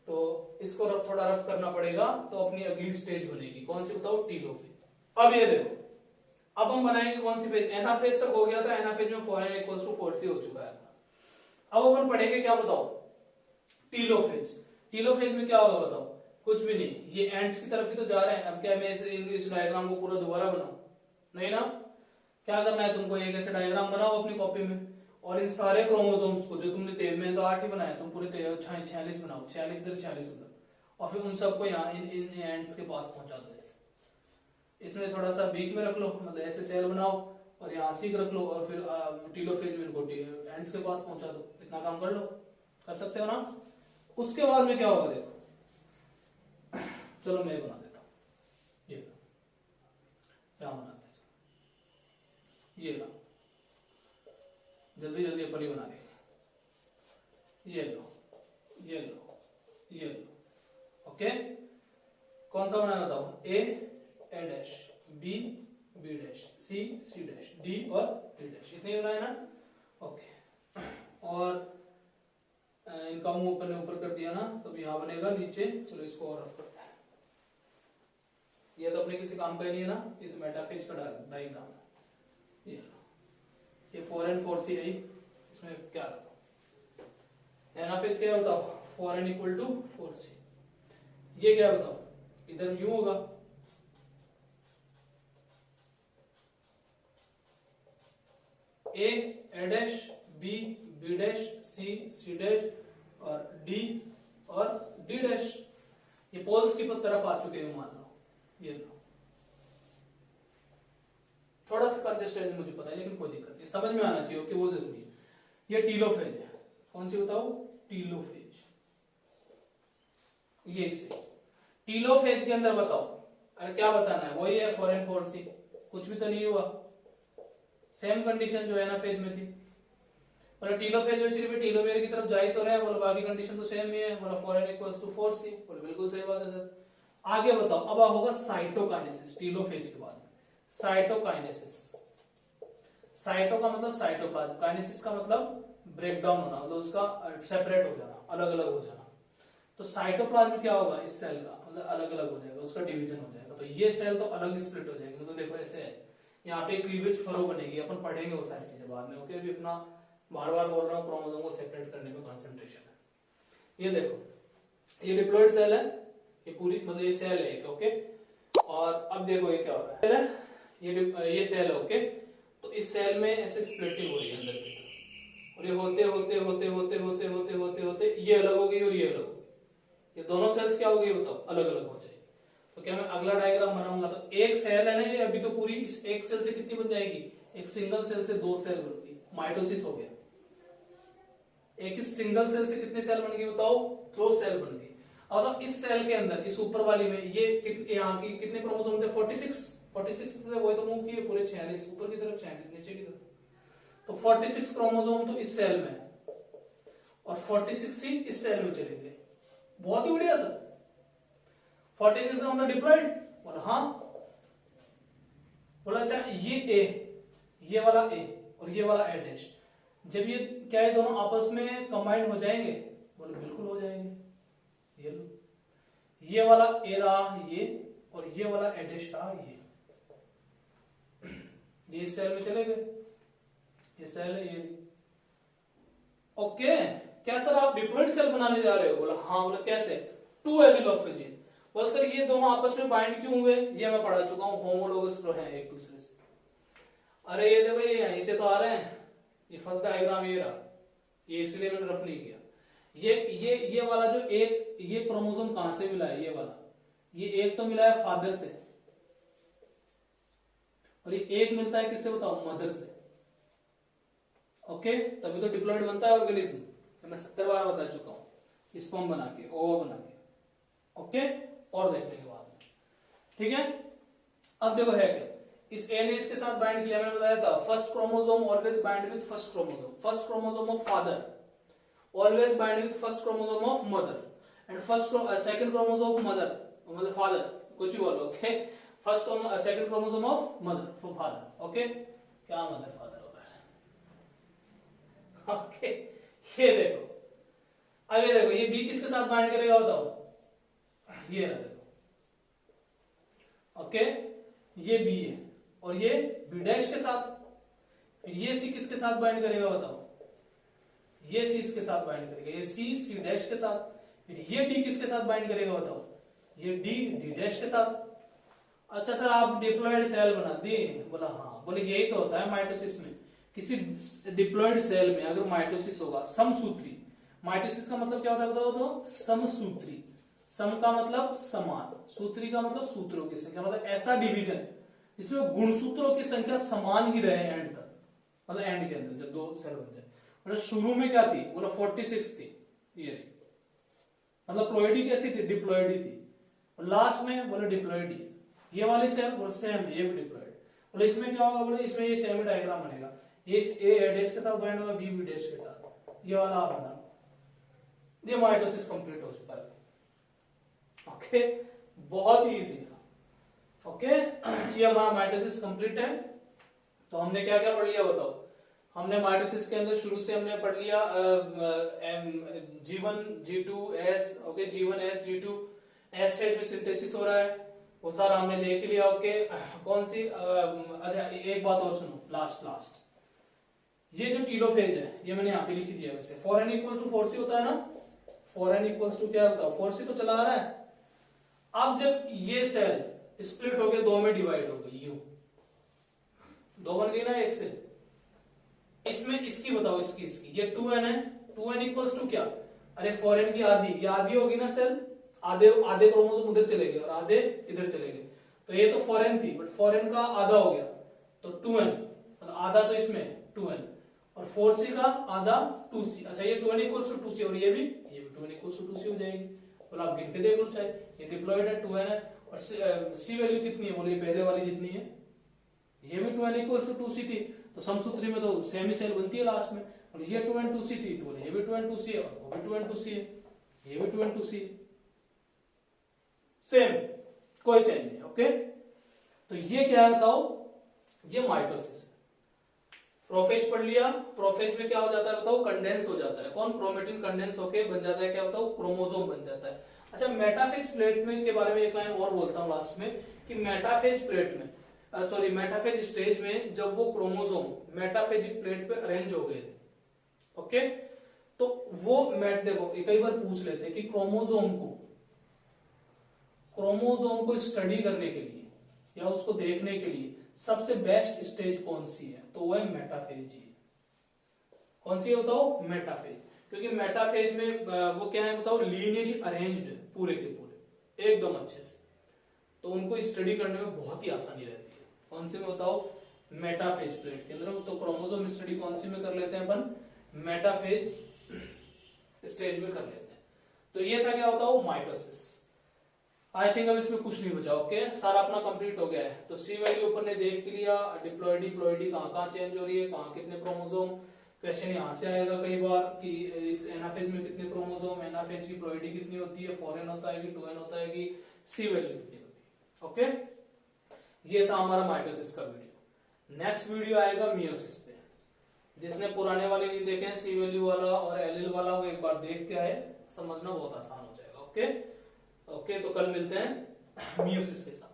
तो इसको थोड़ा रफ करना पड़ेगा, तो अपनी अगली स्टेज बनेगी कौन सी बताओ? टीलोफेज। अब ये देखो, अब हम बनाएंगे कौन सी फेज? एनाफेज तक हो गया था, एनाफेज में 4n इक्वल्स टू 4c हो चुका है। अब अपन पढ़ेंगे क्या बताओ? टीलोफेज। टीलोफेज में क्या होगा बताओ? कुछ भी नहीं, ये एंड्स की तरफ ही तो जा रहे हैं। अब क्या मैं इस डायग्राम को पूरा दोबारा बनाऊं? नहीं ना। क्या करना है तुमको? एक ऐसे डायग्राम बनाओ अपनी कॉपी में, और इन सारे क्रोमोसोम्स को, जो तुमने 13 तो 8 ही बनाए, तुम पूरे 46 बनाओ, 46 इधर 46 उधर, और फिर उन सबको यहाँ इन एंड्स के पास पहुंचा दो। इसमें थोड़ा सा बीच में रख लो, मतलब ऐसे सेल बनाओ और यहाँ सीक रख लो, और फिर टीलोफेज में इनको एंड्स के पास पहुंचा दो। इतना काम कर लो, कर सकते हो ना? उसके बाद में क्या होगा देखो, चलो मैं बना देता हूँ, ये क्या बनाते हैं, ये लो, जल्दी जल्दी अपन ही बना लेंगे। ये लो, ये लो, ये लो, ओके। कौन सा बनाना बताओ? A dash, B dash, C dash, D और डी डैश, इतने ही बनाए ना, ओके। और इनका मुंह ऊपर ने ऊपर कर दिया ना, तो यहां बनेगा नीचे। चलो इसको और रफ करते हैं, ये तो अपने किसी काम का ही नहीं है ना, ये तो मेटाफेज का डायग्राम है। ये 4n 4c है, इसमें क्या रखो? एनाफेज क्या बताओ? 4n equal to 4c। ये क्या बताओ? इधर यूं होगा, A dash, B dash, C dash, और डी और डी डैश। ये पोल्स की तरफ आ चुके हैं मान लो, ये लो। थोड़ा सा कंजेस्टेड है मुझे पता है, लेकिन कोई दिक्कत नहीं, समझ में आना चाहिए कि वो जरूरी है। ये टीलोफेज है, कौन सी बताओ? टीलोफेज। ये स्टेज टीलोफेज के अंदर बताओ, अरे क्या बताना है? वही है 4n 4c, कुछ भी तो नहीं हुआ, सेम कंडीशन जो एनाफेज में थी। बोला टीलोफेज में सिर्फ टीलोमेयर की तरफ जा ही तो रहे, बोला बाकी कंडीशन तो सेम ही है। बोला 4n इक्वल्स टू 4c, बोला बिल्कुल सही बात है सर। आगे बताओ, अब होगा साइटोकाइनेसिस टीलोफेज के बाद। साइटोकाइनेसिस, साइटो का मतलब साइटोप्लाज्म, काइनेसिस का मतलब ब्रेक डाउन होना, मतलब उसका सेपरेट हो जाना, अलग अलग हो जाना। तो साइटोप्लाज्म क्या होगा? इस सेल का मतलब अलग अलग हो जाएगा, उसका डिवीजन हो जाएगा। तो ये सेल तो अलग स्प्लिट हो जाएगी, तो देखो ऐसे है, यहाँ पे क्लीवेज फरो बनेगी, अपन पढ़ेंगे वो सारी चीजें बाद में, ओके। अभी अपना बार बार बोल रहा हूँ, क्रोमोसोम को सेपरेट करने में कंसंट्रेशन है। ये देखो, ये डिप्लॉयड सेल है, ये पूरी मतलब ये सेल है, ओके। और अब देखो ये क्या हो रहा है, ये सेल है, ओके। तो इस सेल में ऐसे स्प्लिटिंग हो रही है अंदर की तरफ, और ये होते होते होते होते होते होते होते होते ये अलग हो गई और ये अलग हो गई। ये दोनों सेल्स क्या हो गई बताओ? अलग अलग हो जाएगी। तो क्या मैं अगला डायग्राम बनाऊंगा तो एक सेल है ना ये, अभी तो पूरी इस एक सेल से कितनी बन जाएगी, एक सिंगल सेल से 2 सेल बन गई, माइटोसिस हो गया। एक इस सिंगल सेल से कितने सेल बन गए बताओ, 2 सेल बन गई। अब तो इस सेल के अंदर इस ऊपर वाली में ये यहाँ की कितने क्रोमोसोम थे, 46 थे, वही तो मूव किए पूरे 46, ऊपर की तरफ 46, नीचे की तरफ। तो 46 क्रोमोसोम तो इस सेल में और 46 ही इस सेल में चले गए। बहुत ही बढ़िया सर। 46 ऑन द डिप्लॉइड, बोला हाँ। बोला अच्छा ये वाला ए और ये वाला ए डैश, जब ये क्या है दोनों आपस में कंबाइंड हो जाएंगे, बोले बिल्कुल हो जाएंगे। ये लो, ये वाला ए रहा ये और ये वाला ए डैश रहा ये इस सेल में चले गए, ये सेल है ये। ओके, क्या सर आप डिप्लॉइड सेल बनाने जा रहे हो, बोला हाँ। बोला कैसे, 2 एलील ऑफ ए जीन। बोला सर ये दोनों आपस में बाइंड क्यों हुए, ये मैं पढ़ा चुका हूं, होमोलोगस है एक दूसरे से। अरे ये देखो ये यहीं से तो आ रहे हैं, ये फर्स्ट डायग्राम ये रहा, ये इसलिए मैंने रफ नहीं किया। ये वाला जो एक ये क्रोमोसोम कहां से मिला है, ये वाला, ये एक तो मिला है फादर से और ये एक मिलता है किससे बताओ, मदर से। ओके, तभी तो डिप्लॉइड बनता है ऑर्गेनिज्म, तो मैं 70 बार बता चुका हूं, स्पर्म बना के, ओवा बना के। ओके, और देखने के बाद ठीक है। अब देखो है क्या, इस ए ने इसके साथ बाइंड किया, मैंने बताया था first chromosome always bind with first chromosome, first chromosome of father always bind with first chromosome of mother, and second chromosome of mother मतलब फादर, कुछ भी बोलो। Okay, first second chromosome of mother for father. Okay, क्या मदर फादर होगा। ओके, ये देखो, अब ये देखो ये बी किसके साथ बाइंड करेगा बताओ, ये रहा देखो। ओके, ये बी है और ये बी डैश के साथ, फिर ये सी किसके साथ बाइंड करेगा बताओ, ये सी इसके साथ बाइंड करेगा, ये सी डैश के साथ, फिर ये डी किसके साथ बाइंड करेगा बताओ, ये डी डैश के साथ। अच्छा सर आप डिप्लॉइड सेल बना दिए, बोला हाँ। बोले यही तो होता है माइटोसिस में, किसी डिप्लॉइड सेल में अगर माइटोसिस होगा, समसूत्री, माइटोसिस का मतलब क्या होता है बताओ तो, समसूत्री, सम का मतलब समान, सूत्री का मतलब सूत्रों की संख्या, मतलब ऐसा डिवीजन जिसमें गुणसूत्रों की संख्या समान ही रहे एंड तक, मतलब एंड के अंदर जब 2 सेल बन जाए। मतलब शुरू में क्या थी, बोला 46 थी, ये मतलब प्लॉइडी कैसी थी, डिप्लॉइडी थी, और लास्ट में बोले डिप्लॉइडी, ये वाली सेल बोले सेम है, ये भी डिप्लॉइड। बोले इसमें क्या होगा, बोले इसमें ये सेम डायग्राम बनेगा, ए डैश के साथ बाइंड होगा, बी डैश के साथ, ये वाला आप बना, ये माइटोसिस कंप्लीट हो चुका है। ओके, बहुत ही इजी था। ओके, ये हमारा माइटोसिस कंप्लीट है। तो हमने क्या क्या पढ़ लिया बताओ, हमने माइटोसिस के अंदर शुरू से हमने पढ़ लिया G1 G2 S, okay G1 S G2 S stage में सिंथेसिस हो रहा है, वो सारा हमने देख लिया। ओके, कौन सी अच्छा एक बात और सुनो, लास्ट ये जो टीलोफेज है, ये मैंने यहाँ पे लिख दिया वैसे, 4n = 4c होता है ना, 4n = क्या बताओ, 4c तो चला आ रहा है। अब जब ये सेल स्प्लिट हो गया, 2 में डिवाइड हो गई, यू 2 बन गई ना एक से, इसमें इसकी बताओ, इसकी ये 2n है, 2n = क्या, अरे 4n की आधी, ये आधी होगी ना सेल, आधे क्रोमोसोम उधर चले गए और आधे इधर चले गए, तो ये तो 4n थी, बट 4n का आधा हो गया तो 2n, मतलब आधा तो इसमें 2n, और 4c का आधा 2c। अच्छा ये 2n = 2c और ये भी 2n = 2c हो जाएगी। बोला आप गिन के देख लो, चाहे ये डिप्लॉइड है 2n है, और सी वैल्यू कितनी है, बोले पहले वाली जितनी है, ये भी 2n = 2c थी, तो समसूत्री में तो सेम ही सेल बनती है लास्ट में, और ये 2n 2c थी, तो बोले ये भी 2n 2c है, और वो भी 2n 2c है, ये भी 2n 2c है, सेम, कोई चेंज नहीं। ओके, तो ये क्या है बताओ, ये माइटोसिस है। प्रोफेज पढ़ लिया, प्रोफेज में क्या हो जाता है बताओ, कंडेंस हो जाता है, कौन, क्रोमेटिन कंडेंस होके बन जाता है क्या बताओ, क्रोमोसोम बन जाता है। अच्छा मेटाफेज प्लेट में के बारे में एक लाइन और बोलता हूं लास्ट में, कि मेटाफेज प्लेट में मेटाफेज स्टेज में जब वो क्रोमोसोम मेटाफेजिक प्लेट पे अरेंज हो गए थे, ओके, तो वो देखो कई बार पूछ लेते हैं कि क्रोमोसोम को स्टडी करने के लिए या उसको देखने के लिए सबसे बेस्ट स्टेज कौन सी है, तो वो है मेटाफेज। कौन सी है बताओ, मेटाफेज, क्योंकि मेटाफेज में वो क्या है बताओ, लीनियरली अरेंज्ड पूरे के पूरे एकदम अच्छे से। तो उनको स्टडी करने में बहुत ही आसानी रहती है। कौन से में बताओ? मेटाफेज प्लेट के अंदर। तो क्रोमोसोम स्टडी कौन सी में कर लेते हैं अपन? मेटाफेज स्टेज में कर लेते हैं। तो ये था क्या होता है? माइटोसिस। आई थिंक अब इसमें कुछ नहीं बचा। ओके, सारा अपना कंप्लीट हो गया है। तो सी वैल्यू अपन ने देख लिया, डिप्लॉइडी प्लॉइडी कहाँ चेंज हो रही है, कहाँ कितने क्रोमोसोम। क्वेश्चन यहाँ से आएगा कई बार कि इस एनाफेज में कितने क्रोमोसोम, एनाफेज की प्लॉइडी कितनी होती है, 4n होता है कि 2n होता है कि सी वैल्यू कितनी होती है। ओके, ये था हमारा माइटोसिस का वीडियो। नेक्स्ट वीडियो आएगा मियोसिस पे। जिसने पुराने वाले नहीं देखे हैं, सी वैल्यू वाला और एलील वाला, वो एक बार देख के आए, समझना बहुत आसान हो जाएगा। ओके, तो कल मिलते हैं मियोसिस के साथ।